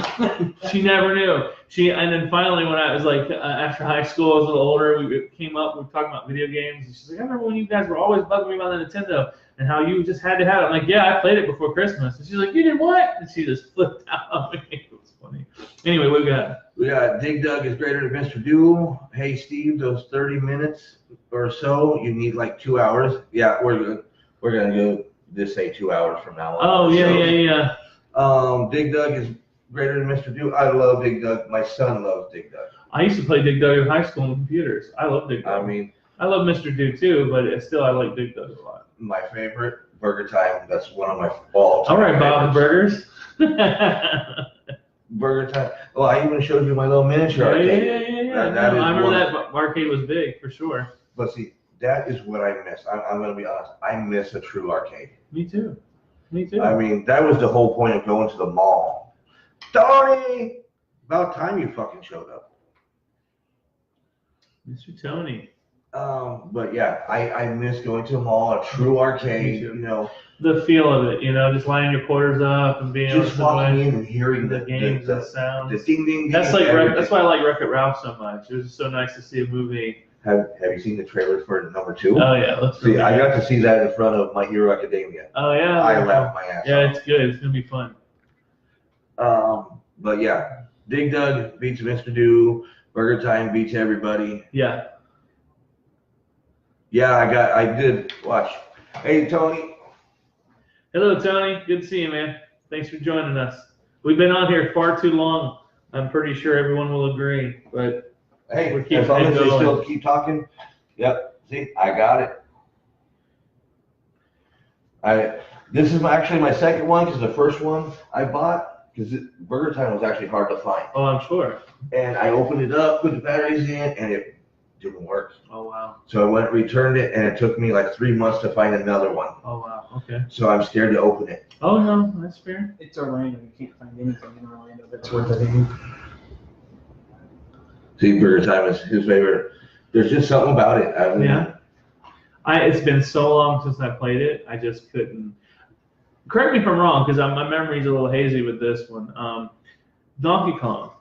She never knew. And then finally, when I was like, after high school, I was a little older, we came up, we were talking about video games. And she's like, I remember when you guys were always bugging me about the Nintendo and how you just had to have it. I'm like, yeah, I played it before Christmas. And she's like, you did what? And she just flipped out on me. It was funny. Anyway, what we got? We got Dig Dug is greater than Mr. Do. Hey, Steve, those 30 minutes or so, you need like 2 hours. Yeah, we're gonna go just say 2 hours from now on. Oh, yeah. Dig Dug is greater than Mr. Do. I love Dig Dug. My son loves Dig Dug. I used to play Dig Dug in high school on computers. I love Dig Dug. I mean, I love Mr. Do too, but still I like Dig Dug a lot. My favorite, Burger Time. That's one of my all-time All right, Bob, favorites. burgers. Burger Time. Well, I even showed you my little miniature arcade. Yeah. I remember that arcade was big for sure. But see, that is what I miss. I'm going to be honest. I miss a true arcade. Me too. I mean, that was the whole point of going to the mall. Tony! About time you fucking showed up. Mr. Tony. But yeah, I miss going to a mall, a true arcade, The feel of it, just lining your quarters up and being just walking in and hearing the games, the sounds. The ding ding. That's that's why I like Wreck-It Ralph so much. It was so nice to see a movie. Have you seen the trailer for number 2? Oh yeah, let's see. I got to see that in front of My Hero Academia. Oh yeah. I laughed my ass off. Yeah, it's good. It's gonna be fun. But yeah, Dig Dug beats Mr. Do. Burger Time beats everybody. Yeah. Yeah, I did watch. Hey, Tony. Hello, Tony. Good to see you, man. Thanks for joining us. We've been on here far too long. I'm pretty sure everyone will agree, but Hey, We're keeping as long it as they going. still keep talking, yep, see, I got it. This is actually my second one, because the first one I bought, because Burger Time was actually hard to find. Oh, I'm sure. And I opened it up, put the batteries in, and it didn't work. Oh, wow. So I went and returned it, and it took me like 3 months to find another one. Oh, wow. Okay. So I'm scared to open it. Oh, no, that's fair. It's Orlando. You can't find anything in Orlando that's worth it. See, Burger Time is his favorite. There's just something about it. Yeah. It's been so long since I played it, I just couldn't. Correct me if I'm wrong, because my memory's a little hazy with this one. Donkey Kong.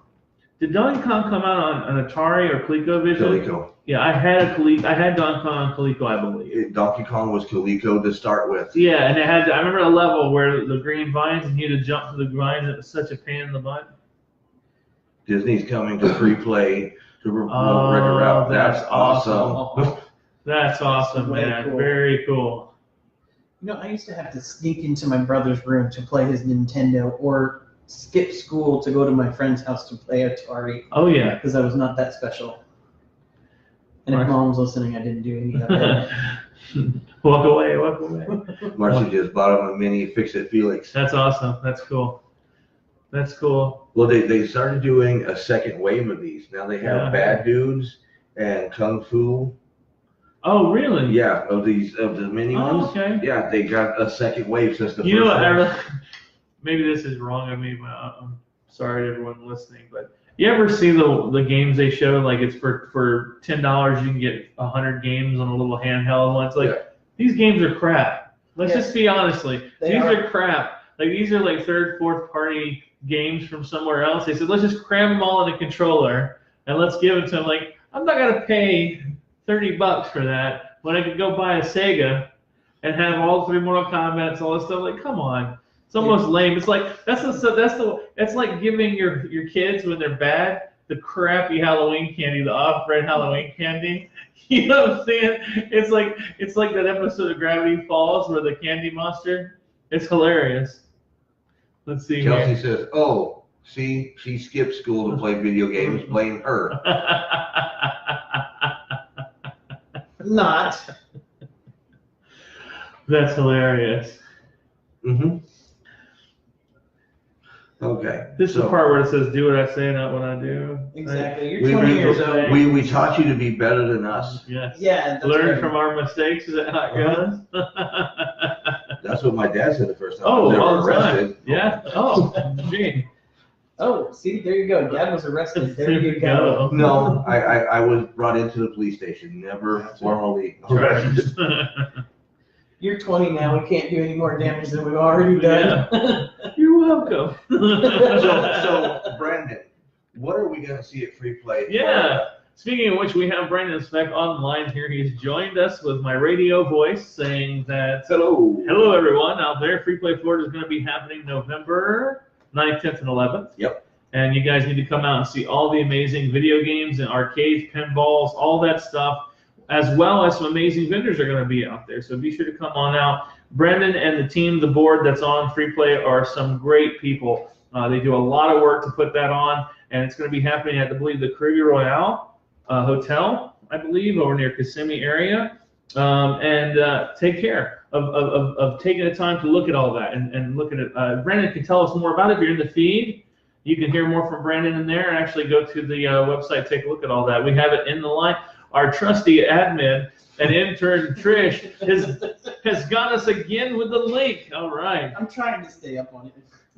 Did Donkey Kong come out on Atari or ColecoVision? Coleco. Yeah, I had Donkey Kong on Coleco, I believe. Donkey Kong was Coleco to start with. Yeah, and it had. I remember a level where the green vines, and you had to jump to the vines. It was such a pain in the butt. Disney's coming to free play to regular route. That's awesome. That's awesome, man. Cool. Very cool. You know, I used to have to sneak into my brother's room to play his Nintendo, or skip school to go to my friend's house to play Atari. Oh yeah, because I was not that special. And if Right. Mom was listening, I didn't do any of it. Walk away, walk away. Marcy just bought him a mini Fix-It Felix. That's awesome. That's cool. That's cool. Well, they started doing a second wave of these. Now they have Yeah. Bad Dudes and Kung Fu. Oh really? Yeah, of the mini Oh, ones. okay. Yeah, they got a second wave since the You know first what? one. Maybe this is wrong of me, but I'm sorry to everyone listening. But you ever see the games they show? Like it's for $10 you can get 100 games on a little handheld one. It's like these games are crap. Let's just be honestly, these are crap. Like these are like third, fourth party games from somewhere else. They said let's just cram them all in a controller and let's give it to them. Like I'm not gonna pay $30 for that when I could go buy a Sega and have all 3 Mortal Kombat's, all this stuff. Like come on. It's almost lame. It's like it's like giving your kids when they're bad the crappy Halloween candy, the off-brand Halloween candy. You know what I'm saying? It's like that episode of Gravity Falls where the candy monster. It's hilarious. Let's see. Kelsey says, "Oh, see, she skipped school to play video games. Blame her." Not. That's hilarious. Mm-hmm. Okay. This is the part where it says, "Do what I say, not what I do." Exactly. You're 20 years old. We taught you to be better than us. Yes. Yeah. That's Learn right. from our mistakes. Is that how it goes? That's what my dad said the first time. Oh, they were all the time. arrested. Yeah. Oh, gee. Oh, see, there you go. Dad was arrested. There you go. No, I was brought into the police station. Never formally arrested. You're 20 now. We can't do any more damage than we've already done. Yeah. You're welcome. So, Brandon, what are we going to see at Free Play? Yeah. Speaking of which, we have Brandon Speck online here. He's joined us with my radio voice saying that, hello everyone out there. Free Play Florida is going to be happening November 9th, 10th, and 11th. Yep. And you guys need to come out and see all the amazing video games and arcades, pinballs, all that stuff, as well as some amazing vendors are going to be out there. So be sure to come on out. Brendan and the team, the board that's on Free Play are some great people. They do a lot of work to put that on, and it's going to be happening at, I believe, the Caribbean Royale Hotel, I believe, over near Kissimmee area. Take care of taking the time to look at all that and look at it. Brandon can tell us more about it. If you're in the feed, you can hear more from Brandon in there and actually go to the website, take a look at all that. We have it in the line. Our trusty admin and intern Trish has got us again with the link. All right. I'm trying to stay up on it.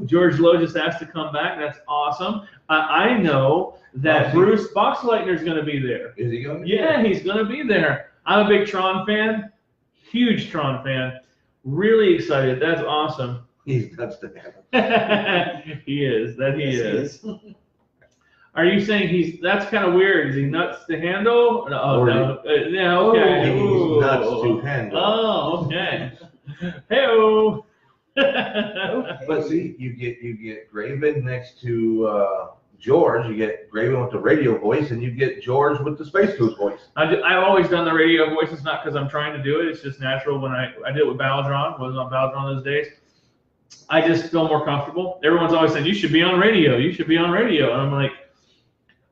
George Lowe just asked to come back. That's awesome. I know that Bruce Boxleitner is going to be there. Is he going to be Yeah, he's going to be there. I'm a big Tron fan. Huge Tron fan. Really excited. That's awesome. He's nuts to have. He is. That he Yes, is. Are you saying that's kind of weird? Is he nuts to handle? Oh, no. Yeah, okay. He's nuts to handle. Oh, okay. Hey-oh. Okay. But see, you get Graven next to George. You get Graven with the radio voice, and you get George with the Space Coast voice. I've always done the radio voice. It's not because I'm trying to do it. It's just natural. When I did it with Baladron, wasn't on Baladron those days. I just feel more comfortable. Everyone's always saying, you should be on radio. You should be on radio. And I'm like,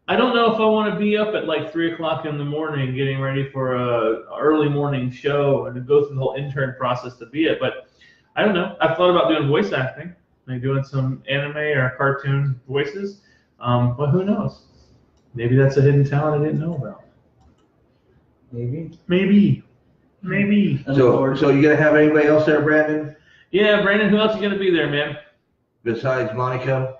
I don't know if I want to be up at like 3 o'clock in the morning getting ready for a early morning show and to go through the whole intern process to be it. But I don't know. I've thought about doing voice acting, like doing some anime or cartoon voices. But who knows? Maybe that's a hidden talent I didn't know about. Maybe. So you gonna have anybody else there, Brandon? Yeah, Brandon. Who else is gonna be there, man? Besides Monica?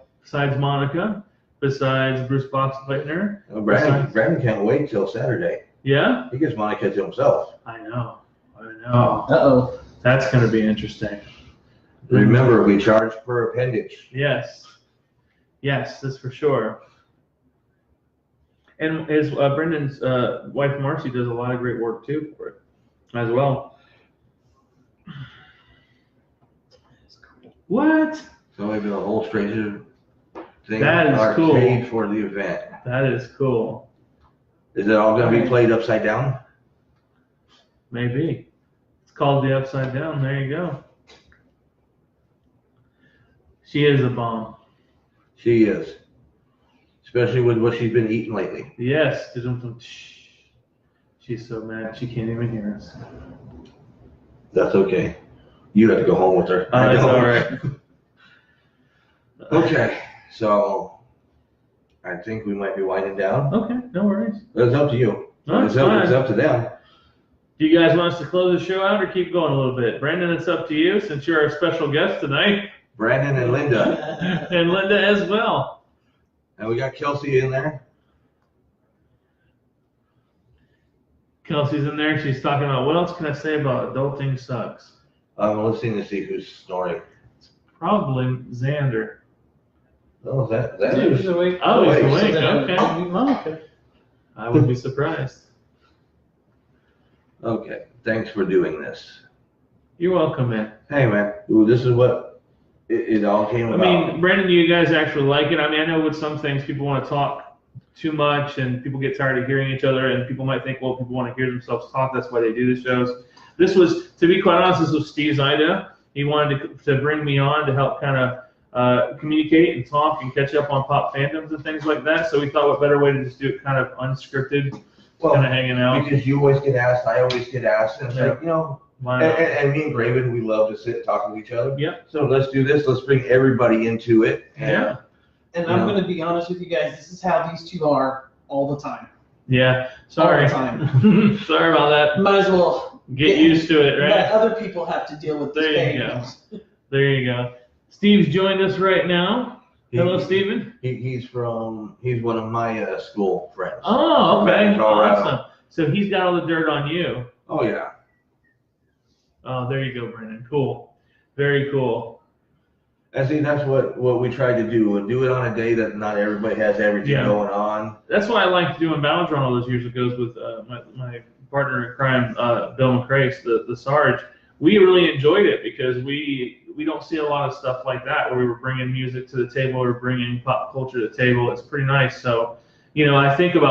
Besides Bruce Boxleitner. Brandon can't wait till Saturday. Yeah? He gets Monica to himself. I know. Uh-oh. That's going to be interesting. Remember, we charge per appendage. Yes, that's for sure. And his Brendan's wife Marcy does a lot of great work too for it as well. What? So maybe the whole stranger thing That is cool. Paid for the event. That is cool. Is it all going to be played upside down? Maybe. It's called the Upside Down. There you go. She is a bomb. She is. Especially with what she's been eating lately. Yes. She's so mad she can't even hear us. That's okay. You have to go home with her. That's all right. Okay. So I think we might be winding down. Okay, no worries. It's up to you. It's up to them. Do you guys want us to close the show out or keep going a little bit? Brandon, it's up to you since you're our special guest tonight. Brandon and Linda. And Linda as well. And we got Kelsey in there. Kelsey's in there. She's talking about what else can I say about adulting sucks? I'm listening to see who's snoring. It's probably Xander. Oh, that He's is. awake. Oh, he's awake. So Okay. Monica. I would be surprised. Okay. Thanks for doing this. You're welcome, man. Hey, man. Ooh, this is what it all came about. I mean, Brandon, you guys actually like it. I mean, I know with some things people want to talk too much and people get tired of hearing each other and people might think, well, people want to hear themselves talk. That's why they do the shows. This was, to be quite honest, this was Steve's idea. He wanted to bring me on to help kind of communicate and talk and catch up on pop fandoms and things like that. So we thought what better way to just do it kind of unscripted, kind of hanging out. Because you always get asked, I always get asked, and it's like, you know, and me and Graven, we love to sit and talk with each other. Yeah. So let's do this. Let's bring everybody into it. Yeah. And I'm going to be honest with you guys, this is how these two are all the time. Yeah. Sorry. All the time. Sorry about that. Might as well get used to it, right? Let other people have to deal with this. There you go. There you go. Steve's joined us right now. Hello, Steven. He's one of my school friends. Oh, okay. Colorado. Awesome. So he's got all the dirt on you. Oh, yeah. Oh, there you go, Brendan. Cool. Very cool. I see that's what we tried to do. We'll do it on a day that not everybody has everything going on. That's why I liked doing Battletron all those years ago with my partner in crime, Bill McCrace, the Sarge. We really enjoyed it because we don't see a lot of stuff like that where we were bringing music to the table or bringing pop culture to the table. It's pretty nice. So, you know,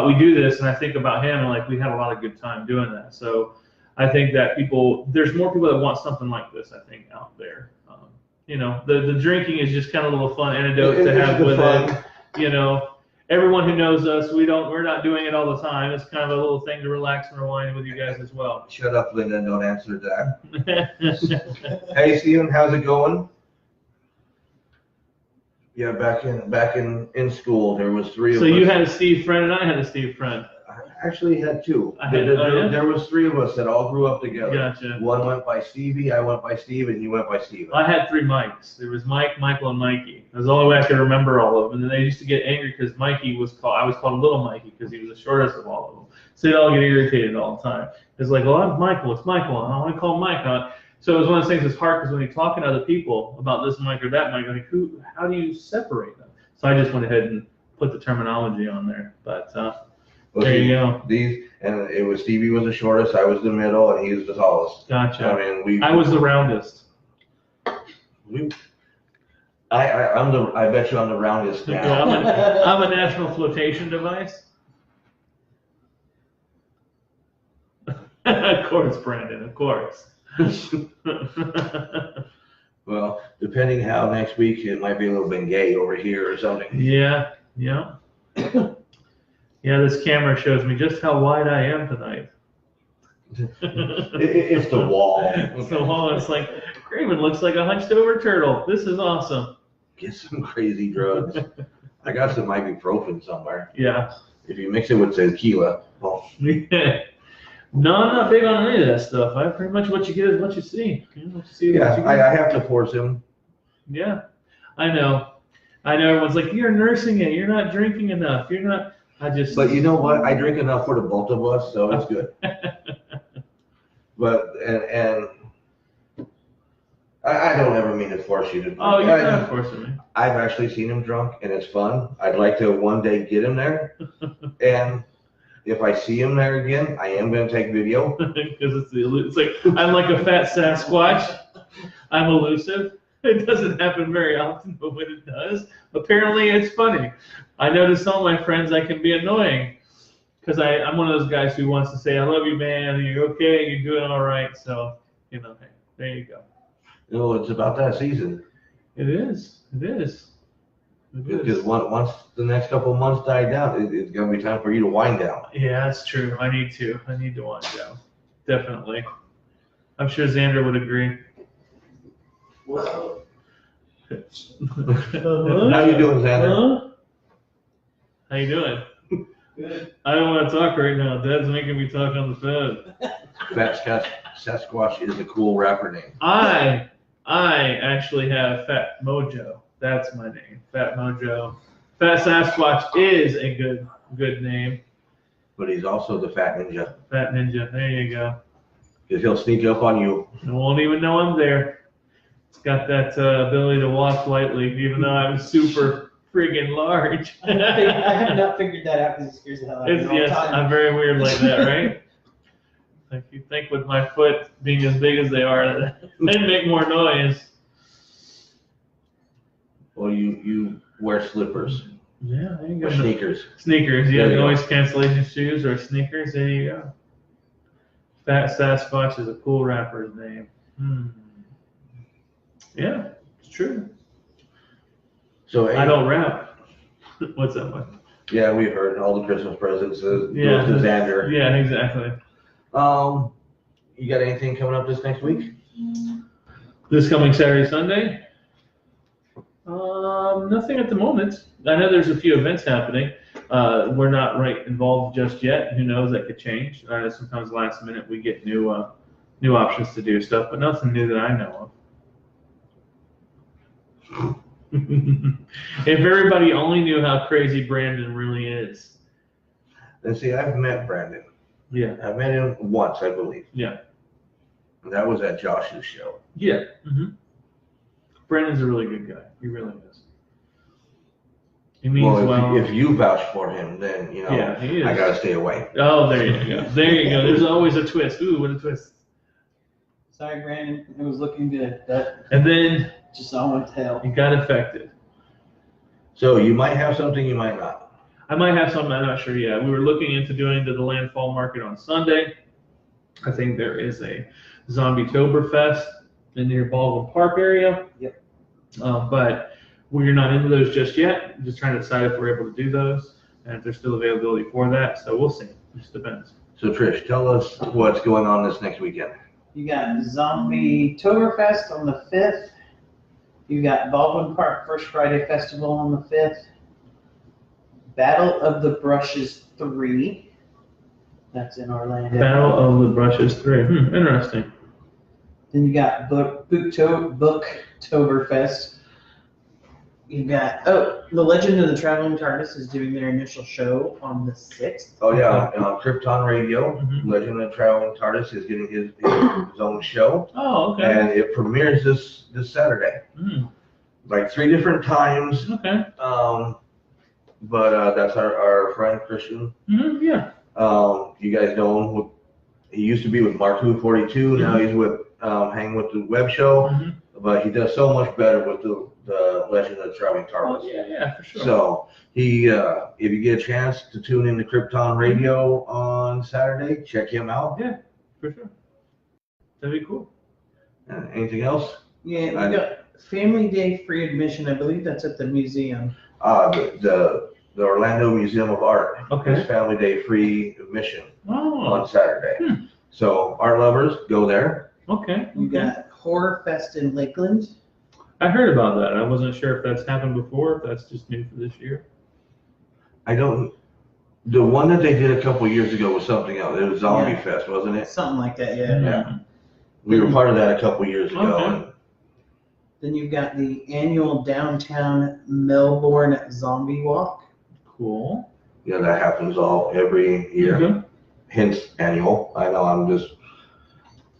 we do this and I think about him and like we had a lot of good time doing that. So I think that there's more people that want something like this, I think, out there. You know, the drinking is just kind of a little fun anecdote to have with it. You know, everyone who knows us, we're not doing it all the time. It's kind of a little thing to relax and rewind with you guys as well. Shut up, Linda, and don't answer that. Hey, Steven, how's it going? Yeah, back in school, there was three of us. So you had a Steve friend and I had a Steve friend. I actually had two. Yeah? There was three of us that all grew up together. Gotcha. One went by Stevie, I went by Steve, and you went by Steven. I had three Mikes. There was Mike, Michael, and Mikey. That's the only way I could remember all of them. And then they used to get angry because I was called Little Mikey because he was the shortest of all of them. So they'd all get irritated all the time. It's like, well, I'm Michael. It's Michael. I want to call him Mike. So it was one of those things that's hard because when you're talking to other people about this Mike or that Mike, like, how do you separate them? So I just went ahead and put the terminology on there. But there you go. And it was Stevie was the shortest, I was the middle, and he was the tallest. Gotcha. I mean, I was the roundest. I bet you I'm the roundest now. Yeah, I'm a national flotation device. Of course, Brandon. Of course. Well, depending how next week, it might be a little bit gay over here or something. Yeah. Yeah, this camera shows me just how wide I am tonight. It's the wall. It's the wall. It's like, Graven looks like a hunched over turtle. This is awesome. Get some crazy drugs. I got some ibuprofen somewhere. Yeah. If you mix it with tequila, well. Yeah. No, I'm not big on any of that stuff. I pretty much what you get is what you see. I have to force him. Yeah, I know. Everyone's like, you're nursing it. You're not drinking enough. You're not. But you know what? I drink enough for the both of us, so it's good. But and I don't ever mean to force you to drink. Oh, you're not forcing me. I've actually seen him drunk, and it's fun. I'd like to one day get him there, and if I see him there again, I am going to take video. Because it's like I'm like a fat Sasquatch. I'm elusive. It doesn't happen very often, but when it does, apparently it's funny. I notice some of my friends I can be annoying because I'm one of those guys who wants to say, I love you, man. You're okay. You're doing all right. So, hey, there you go. It's about that season. It is. Because once the next couple of months die down, it's going to be time for you to wind down. Yeah, that's true. I need to wind down. Definitely. I'm sure Xander would agree. Well. How you doing, Xander? How you doing? Good. I don't want to talk right now. Dad's making me talk on the phone. Fat Sasquatch is a cool rapper name. I actually have Fat Mojo. That's my name, Fat Mojo. Fat Sasquatch is a good name. But he's also the Fat Ninja. Fat Ninja. There you go. Because he'll sneak up on you. I won't even know I'm there. It's got that ability to walk lightly, even though I'm super friggin' large. I have not figured that out because it scares the hell out of me all the time. I'm very weird like that, right? Like you think with my foot being as big as they are, they'd make more noise. Well, you wear slippers. Yeah, there you go. Or sneakers. Sneakers, yeah, noise cancellation shoes or sneakers. There you go. Fat Sasquatch is a cool rapper's name. Yeah, it's true. So I don't rap. What's that one? Yeah, we heard all the Christmas presents. Goes to Xander. Yeah, exactly. You got anything coming up this next week? This coming Saturday, Sunday? Nothing at the moment. I know there's a few events happening. We're not involved just yet. Who knows? That could change. Sometimes last minute we get new options to do stuff, but nothing new that I know of. If everybody only knew how crazy Brandon really is. And see, I've met Brandon. Yeah. I've met him once, I believe. Yeah. And that was at Josh's show. Yeah. Brandon's a really good guy. He really is. He means well. If you vouch for him, then yeah, he is. I gotta stay away. Oh, there you go. There you go. There's always a twist. Ooh, what a twist. Sorry, Brandon. It was looking good. And then just all went to hell. It got affected. So you might have something, you might not. I might have something. I'm not sure yet. We were looking into doing the Landfall Market on Sunday. I think there is a Zombie-toberfest in near Baldwin Park area. Yep. But we're not into those just yet. Just trying to decide if we're able to do those and if there's still availability for that. So we'll see. It just depends. So Trish, tell us what's going on this next weekend. You got Zombie-toberfest on the 5th. You got Baldwin Park First Friday Festival on the 5th. Battle of the Brushes 3. That's in Orlando. Battle of the Brushes 3. Interesting. Then you got Booktoberfest. You got, the Legend of the Traveling TARDIS is doing their initial show on the 6th. Oh yeah, Krypton Radio, Legend of the Traveling TARDIS is getting his own show. Oh, okay. And it premieres this Saturday. Like 3 different times. Okay. But that's our friend Christian. Yeah. You guys know him. He used to be with Mark 242. Now he's with hanging with the web show. But he does so much better with the Legend of the Traveling TARDIS. Oh, yeah, for sure. So he, if you get a chance to tune into Krypton Radio on Saturday, check him out. Yeah, for sure. That'd be cool. Anything else? Yeah, we got Family Day free admission. I believe that's at the museum. The the Orlando Museum of Art. Okay. It's Family Day free admission Oh. on Saturday. So art lovers, go there. Okay. You got Horror Fest in Lakeland. I heard about that. I wasn't sure if that's happened before, if that's just new for this year. The one that they did a couple years ago was something else. It was Zombie Fest, wasn't it? Something like that, yeah. Yeah. We were part of that a couple years ago. Okay. And Then you've got the annual downtown Melbourne Zombie Walk. Cool. yeah, that happens every year. Okay. Hence annual. I know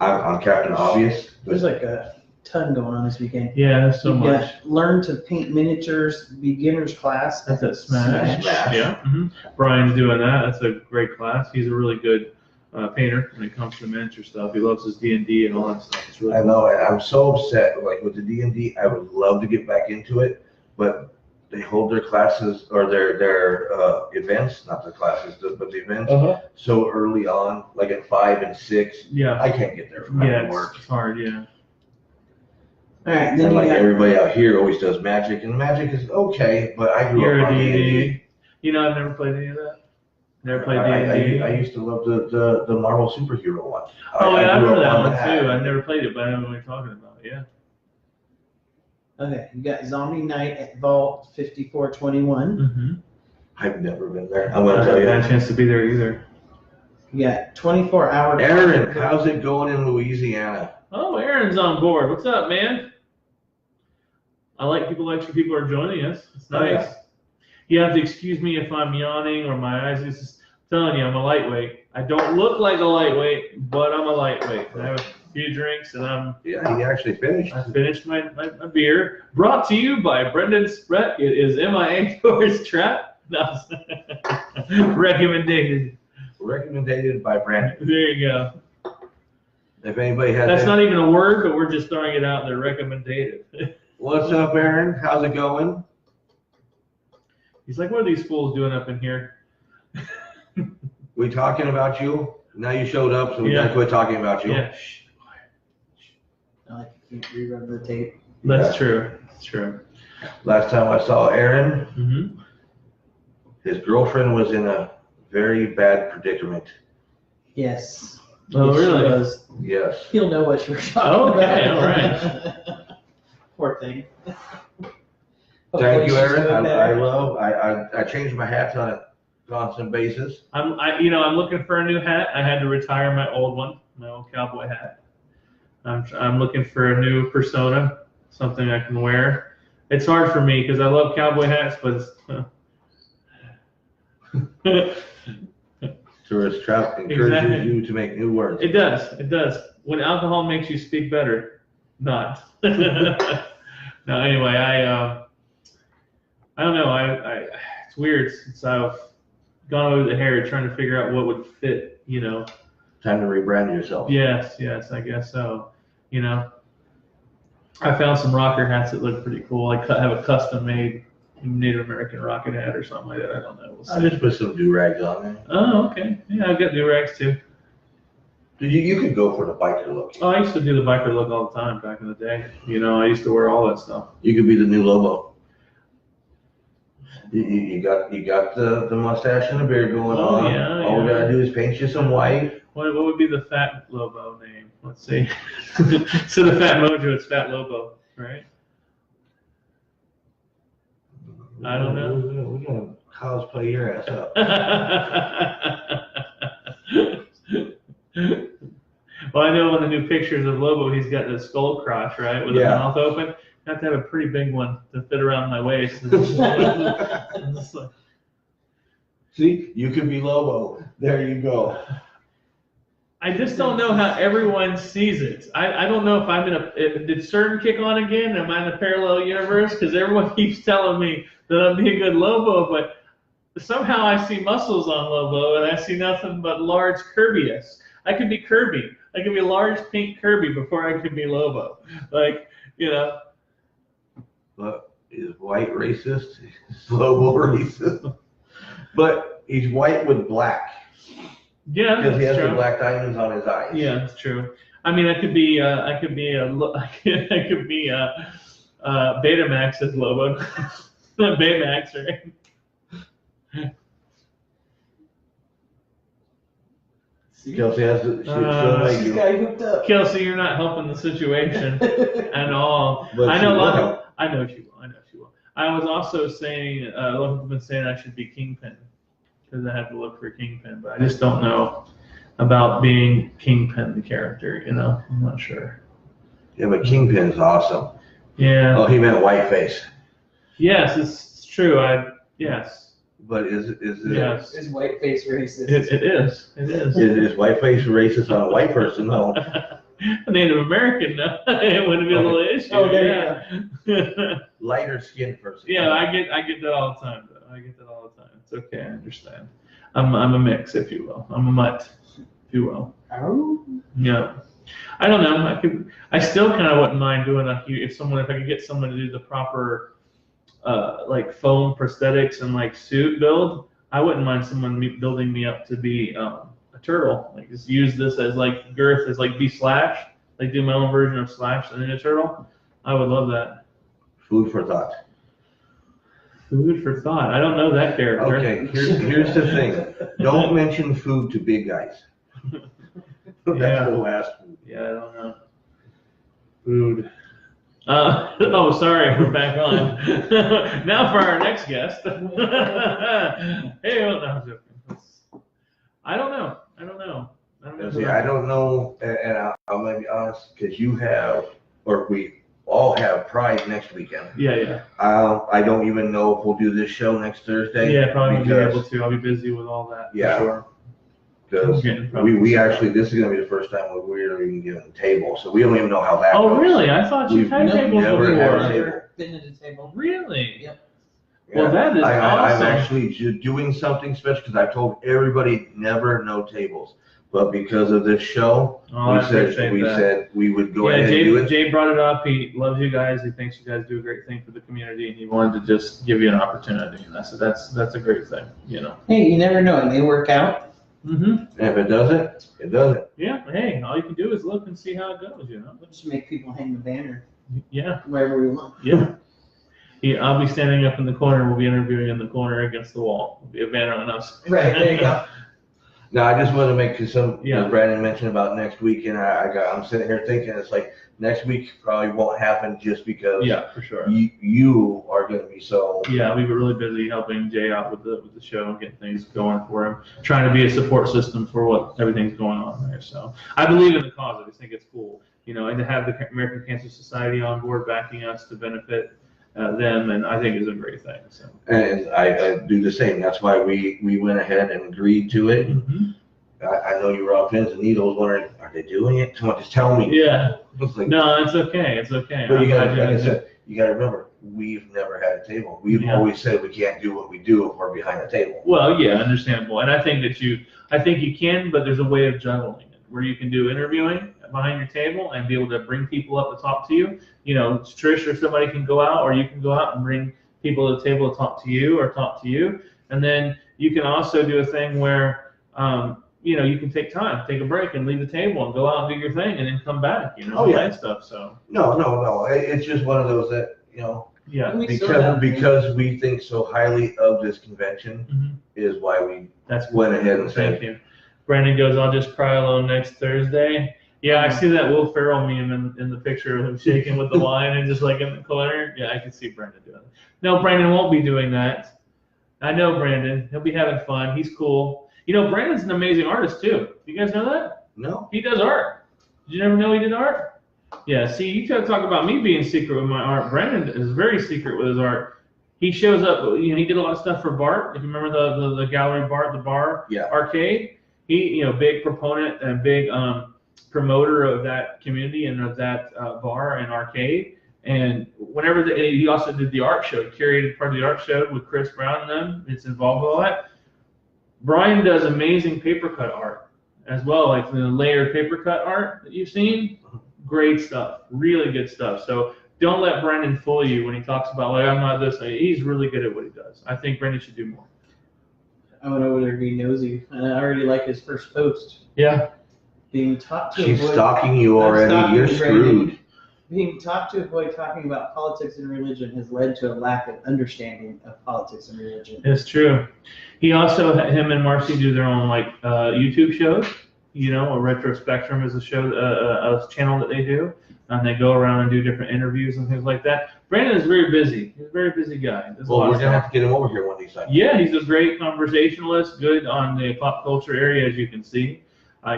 I'm Captain Obvious. There's like a ton going on this weekend. Yeah, that's so You've much. got Learn to Paint Miniatures beginners class. That's at Smash. Smash. Yeah. Brian's doing that. That's a great class. He's a really good painter when it comes to miniature stuff. He loves his D&D and all that stuff. It's really I know, and I'm so upset. Like with the D&D, I would love to get back into it, but they hold their classes or their events, not the classes, but the events, so early on, like at 5 and 6. Yeah. I can't get there from work. It's hard. Yeah. All right, then And you like got everybody out here always does Magic, and Magic is okay, but I grew You're up a on D&D. D&D. You know, I've never played any of that. Never played I D&D. used to love the Marvel superhero one. Oh, yeah, I grew remember up that on one too. I never played it, but I know what you're talking about. Yeah. Okay, you got Zombie Night at Vault 5421. Mm-hmm. I've never been there. I'm I gonna tell haven't you. had a chance to be there either. You got 24-hour. Aaron, how's it going in Louisiana? Oh, Aaron's on board. What's up, man? I like extra people are joining us. It's Oh, nice. yeah. You have to excuse me if I'm yawning or my eyes. It's just telling you, I'm a lightweight. I don't look like a lightweight, but I'm a lightweight. I have a few drinks and Yeah, he actually finished. I finished my beer. Brought to you by Brendan Sprett. It is MIA Tourist Trap. No. Recommended. Recommended by Brandon. There you go. If anybody has That's not even a word, but we're just throwing it out there. Recommended. What's up, Aaron? How's it going? He's like, what are these fools doing up in here? We talking about you? Now you showed up, so we Yeah. gotta quit talking about you. Yeah. I like you can't rerun the tape. That's Yeah. true. That's true. Last time I saw Aaron, Mm-hmm. his girlfriend was in a very bad predicament. Yes. Oh, Yes, she really? was. Yes. He'll know what you're talking Okay, about. all right. Poor thing. Thank you, Hopefully she's Aaron. doing better. I change my hats on a constant basis. I'm looking for a new hat. I had to retire my old one, my old cowboy hat. I'm looking for a new persona, something I can wear. It's hard for me because I love cowboy hats, but Tourist Trap encourages Exactly. you to make new words. It does. It does. When alcohol makes you speak better, not. No, anyway, I don't know. It's weird since I've gone over the hair trying to figure out what would fit. Time to rebrand yourself. Yes, I guess so. I found some rocker hats that look pretty cool. I have a custom-made Native American rocket hat or something like that. I don't know. We'll I see. just put some do-rags on there. Oh, okay. Yeah, I've got new rags too. You could go for the biker look. Oh, I used to do the biker look all the time back in the day. I used to wear all that stuff. You could be the new Lobo. You got the mustache and the beard going Oh, on. yeah, All we yeah. gotta do is paint you some white. What would be the Fat Lobo name? Let's see. So the Fat Mojo, it's Fat Lobo, right? I don't know. We're gonna cosplay your ass up. Well, I know in the new pictures of Lobo, he's got the skull cross, right, with the Yeah. mouth open. I have to have a pretty big one to fit around my waist. See, you could be Lobo. There you go. I just don't know how everyone sees it. I don't know if did CERN kick on again? Am I in a parallel universe? Because everyone keeps telling me that I'm being a good Lobo, but somehow I see muscles on Lobo and I see nothing but large Kirby-esque. I could be Kirby. I could be a large pink Kirby before I could be Lobo. But is white racist? Is Lobo racist? But he's white with black. Yeah, Because he has that's the true. black diamonds on his eyes. Yeah, that's true. I mean, I could be Betamax as Lobo. Not Baymax, right? Kelsey has to, She's got you hooked up. Kelsey, you're not helping the situation at all. But I know she a lot will. of. I know she will. I know she will. I was also saying, a lot of people have been saying I should be Kingpin because I have to look for Kingpin, but I just don't know about being Kingpin, the character. You know, I'm not sure. Yeah, but Kingpin's awesome. Yeah. Oh, he meant whiteface. Yes, it's true. Yes. But is it? Yes. Is whiteface racist? It is. It is. Is whiteface racist on a white person? No. A Native American, no. It wouldn't be a little issue. Oh, there yeah. Lighter skinned person. Yeah, I get that all the time, though. I get that all the time. It's okay, I understand. I'm a mix, if you will. I'm a mutt, if you will. Oh. Yeah. I don't know. I still kind of wouldn't mind doing if I could get someone to do the proper like foam prosthetics and like suit build. I wouldn't mind someone building me up to be a turtle. Like just use this as like girth, as like be Slash. Like do my own version of Slash and then a turtle. I would love that. Food for thought. Food for thought. I don't know that character. Okay, here's the thing. Don't mention food to big guys. That's Yeah. the last food. Yeah, I don't know. Food. Oh, sorry, we're back on. Now for our next guest. Hey, well, no, I'm joking. I don't know. See, I don't know, and I'm gonna be honest, because we all have Pride next weekend. Yeah. I don't even know if we'll do this show next Thursday. Yeah, probably won't be able to. I'll be busy with all that. Yeah. For sure. Because we actually, this is gonna be the first time we're even given a table, so we don't even know how that Oh, goes. really? I thought you had tables never before. had a table. Never been at a table. Really? Yep. Well, that is I'm awesome. actually doing something special because I told everybody never no tables, but because of this show, Oh, I appreciate we that. said we would go Yeah, ahead and do it. Jay brought it up. He loves you guys. He thinks you guys do a great thing for the community, and he wanted to just give you an opportunity. And that's a great thing, you know. Hey, you never know. It may work out. Mm-hmm. And if it doesn't, it doesn't. Yeah. Hey, all you can do is look and see how it goes, you know. We'll just make people hang the banner Yeah. wherever we want. Yeah. I'll be standing up in the corner. We'll be interviewing in the corner against the wall. It'll be a banner on us. Right, there you go. Now, I just want to make, because Yeah. Brandon mentioned about next week, and I'm sitting here thinking, it's like, next week probably won't happen just because Yeah, for sure. you are going to be so. Yeah, we were really busy helping Jay out with the show and getting things going for him, trying to be a support system for what everything's going on there. So I believe in the cause. I just think it's cool, you know, and to have the American Cancer Society on board backing us to benefit them, and I think is a great thing. So. And I do the same. That's why we went ahead and agreed to it. Mm-hmm. I know you were on pins and needles wondering, are they doing it? Come on, just tell me. Yeah. It's like, No, it's okay. It's okay. but you got, I'm like I glad said, you got to remember, we've never had a table. We've Yeah. always said we can't do what we do if we're behind a table. Well, yeah, understandable. And I think you can, but there's a way of juggling it where you can do interviewing behind your table and be able to bring people up to talk to you. You know, Trish or somebody can go out, or you can go out and bring people to the table to talk to you or talk to you. And then you can also do a thing where, you know, you can take take a break and leave the table and go out and do your thing and then come back, you know, Oh, yeah. and stuff. So, No. It's just one of those that, you know, yeah, We still have because we think so highly of this convention Mhm. is why we that's went ahead and Thank said, you. Brandon goes, I'll just cry alone next Thursday. Yeah, I see that Will Ferrell meme in the picture of him shaking with the wine and just like in the corner. Yeah, I can see Brandon doing it. No, Brandon won't be doing that. I know Brandon. He'll be having fun. He's cool. You know, Brandon's an amazing artist too. You guys know that? no. He does art. Did you never know he did art? Yeah, see, you gotta talk about me being secret with my art. Brandon is very secret with his art. He shows up, you know, he did a lot of stuff for Bart. If you remember the gallery Bart, the bar Yeah. arcade, he, you know, big proponent and big promoter of that community and of that bar and arcade. And whenever he also did the art show, curated part of the art show with Chris Brown and them. It's involved with all that. Brian does amazing paper cut art as well, like the layered paper cut art that you've seen. Great stuff, really good stuff. So don't let Brandon fool you when he talks about like I'm not this. He's really good at what he does. I think Brandon should do more. I went over there to be nosy. I already like his first post. Yeah. Being taught to She's avoid- stalking you I'm already. stalking You're you, Brandon. screwed. Being taught to avoid talking about politics and religion has led to a lack of understanding of politics and religion. It's true. He also, him and Marcy do their own like YouTube shows. You know, a Retrospectrum is a show, a channel that they do, and they go around and do different interviews and things like that. Brandon is very busy. He's a very busy guy. Well, we're gonna have to get him over here one of these times. Yeah, he's a great conversationalist, good on the pop culture area, as you can see.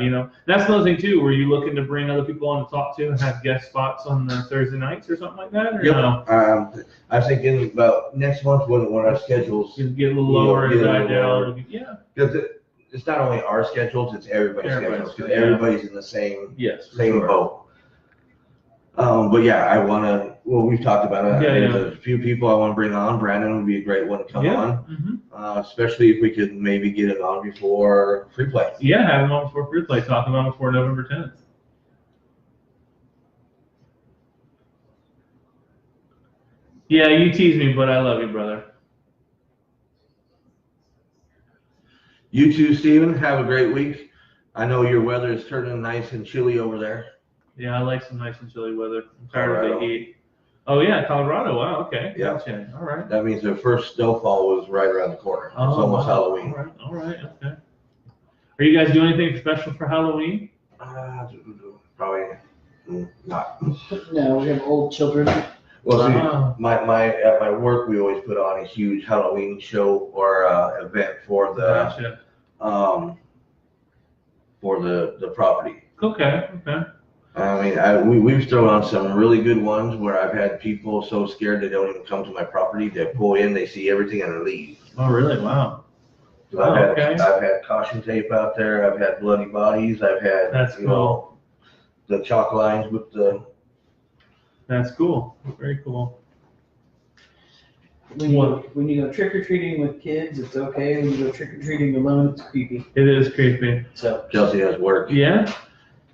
You know, that's another thing too. Were you looking to bring other people on to talk to and have guest spots on Thursday nights or something like that? Or Yep. no? I was thinking about next month when our schedules Just get a little lower and die down. Yeah. Because it's not only our schedules, it's everybody's schedules. Because everybody's in the same boat. But yeah, I want to. Well, we've talked about it. There's a few people I want to bring on. Brandon would be a great one to come on, especially if we could maybe get it on before free play. Yeah, have him on before free play. Talk about him before November 10th. Yeah, you tease me, but I love you, brother. You too, Steven. Have a great week. I know your weather is turning nice and chilly over there. Yeah, I like some nice and chilly weather. I'm tired of the heat. Oh yeah, Colorado. Wow. Okay. Yeah. Gotcha. All right. That means the first snowfall was right around the corner. It's almost Halloween. All right. Okay. Are you guys doing anything special for Halloween? Probably not. No, we have old children. Well, see, at my work, we always put on a huge Halloween show or event for the property. Okay. I mean, we've thrown on some really good ones where I've had people so scared they don't even come to my property. They pull in, they see everything, and they leave. Oh, really? Wow. I've had caution tape out there. I've had bloody bodies. I've had the chalk lines with the. That's cool. Very cool. When you go trick or treating with kids, it's okay. When you go trick or treating alone, it's creepy. It is creepy. So Chelsea has work. Yeah.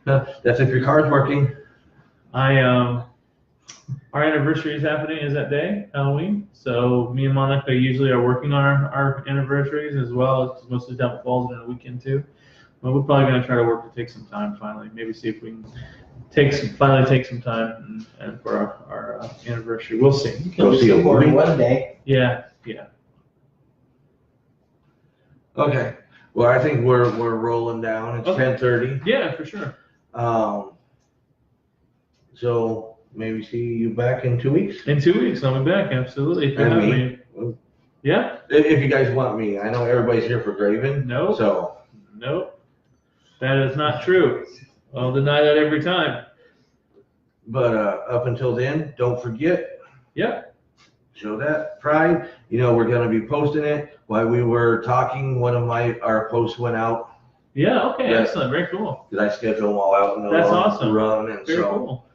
That's if your car's working. Our anniversary is happening is that day, Halloween. So me and Monica usually are working on our anniversaries as well. It's mostly down falls in a weekend too. But we're probably gonna try to work to take some time finally. Maybe see if we can finally take some time and for our anniversary. We'll see. Go see a movie one day. Yeah. Okay. Well, I think we're rolling down. It's 10:30. Yeah, for sure. So maybe see you back in 2 weeks. In 2 weeks, I'll be back. Absolutely. If you have me. Yeah. If you guys want me, I know everybody's here for Graven. No. So. Nope. That is not true. I'll deny that every time. But up until then, don't forget. Yeah. Show that pride. You know, we're going to be posting it. While we were talking, one of our posts went out. Yeah, okay, excellent. Very cool. Did I schedule them all out? That's awesome. Run and very cool.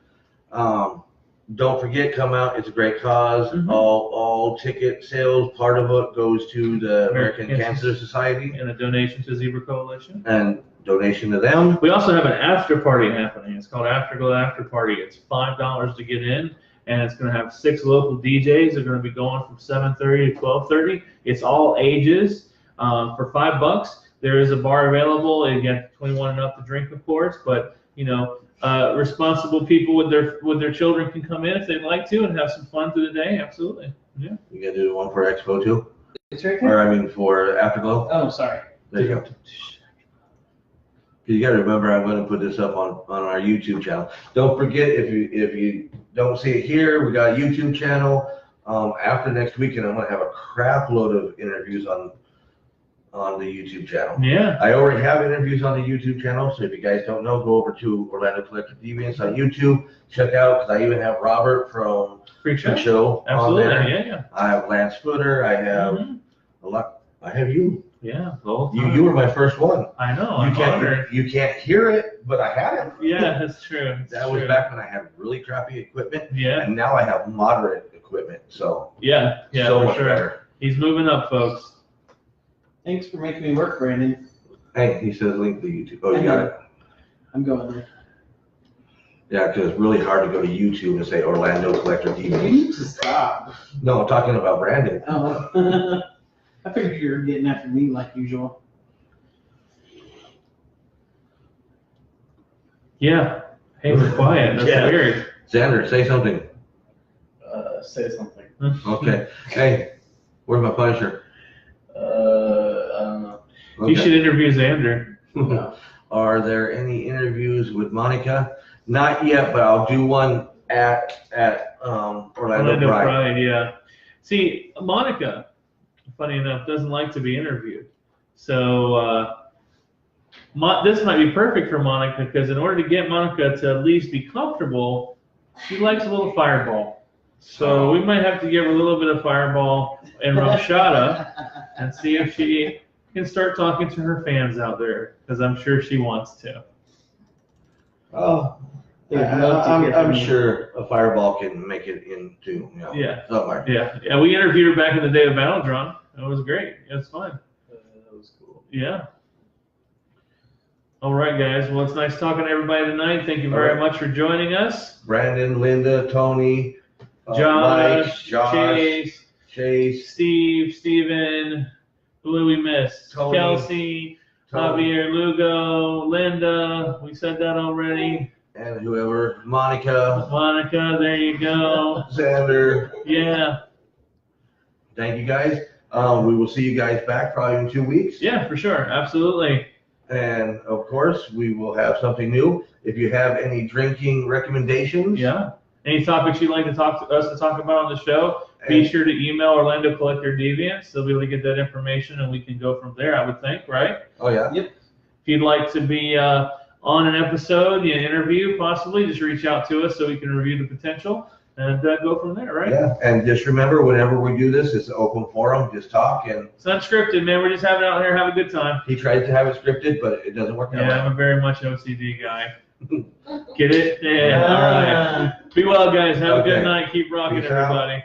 Don't forget, come out. It's a great cause. All ticket sales, part of it goes to the American Cancer Society. And a donation to Zebra Coalition. And donation to them. We also have an after party happening. It's called Afterglow After Party. It's $5 to get in, and it's going to have 6 local DJs. They're going to be going from 7:30 to 12:30. It's all ages for $5. There is a bar available. You get 21 and up to drink, of course, but responsible people with their children can come in if they'd like to and have some fun through the day. Absolutely. Yeah. You got to do one for Expo too? It's right there. Or I mean for Afterglow? Oh, sorry. There you go. You got to remember, I'm going to put this up on our YouTube channel. Don't forget, if you don't see it here, we got a YouTube channel. After next weekend, I'm going to have a crap load of interviews on the YouTube channel. Yeah. I already have interviews on the YouTube channel, so if you guys don't know, go over to Orlando Collective Deviants on YouTube. Check out, because I even have Robert from Freak Show Absolutely. on there. Yeah. I have Lance Footer. I have a lot. I have you. Yeah. You were my first one. I know. You can't hear it, but I had it. Yeah, that's true. That was back when I had really crappy equipment. Yeah. And now I have moderate equipment. So yeah, so much better. He's moving up, folks. Thanks for making me work, Brandon. Hey, he says link to YouTube. Oh, you got it. I'm going there. Yeah, because it's really hard to go to YouTube and say Orlando Collector You TV. need to stop. No, I'm talking about Brandon. Oh. I figured you were getting after me like usual. Yeah. Hey, we're quiet. That's weird. Xander, say something. Say something. Okay. Hey, where's my Punisher? I don't know. You should interview Xander. No. Are there any interviews with Monica? Not yet, but I'll do one at Orlando Pride. Yeah. See, Monica, funny enough, doesn't like to be interviewed. So this might be perfect for Monica because in order to get Monica to at least be comfortable, she likes a little fireball. So we might have to give her a little bit of fireball and rum-shada and see if she can start talking to her fans out there because I'm sure she wants to. Oh, I'm sure a fireball can make it into, somewhere. Yeah. We interviewed her back in the day of Battledron. It was great. It was fun. That was cool. Yeah. All right, guys. Well, it's nice talking to everybody tonight. Thank you very much for joining us. Brandon, Linda, Tony, Josh, Mike, Chase, Steve, Steven, who we missed? Tony, Kelsey, Javier, Lugo, Linda. We said that already. And whoever, Monica, there you go. Xander. Yeah. Thank you, guys. We will see you guys back probably in 2 weeks. Yeah, for sure. Absolutely. And of course, we will have something new. If you have any drinking recommendations, any topics you'd like to talk about on the show, be sure to email Orlando Collector Deviants. They'll be able to get that information, and we can go from there. I would think, right? Oh yeah. Yep. If you'd like to be on an episode, an interview, possibly, just reach out to us so we can review the potential and go from there, right? Yeah. And just remember, whenever we do this, it's an open forum. Just talk and. It's not scripted, man. We're just having it out here, have a good time. He tries to have it scripted, but it doesn't work out. Yeah, I'm a very much OCD guy. Get it? Yeah. All right. Be well, guys. Have a good night. Keep rocking, everybody.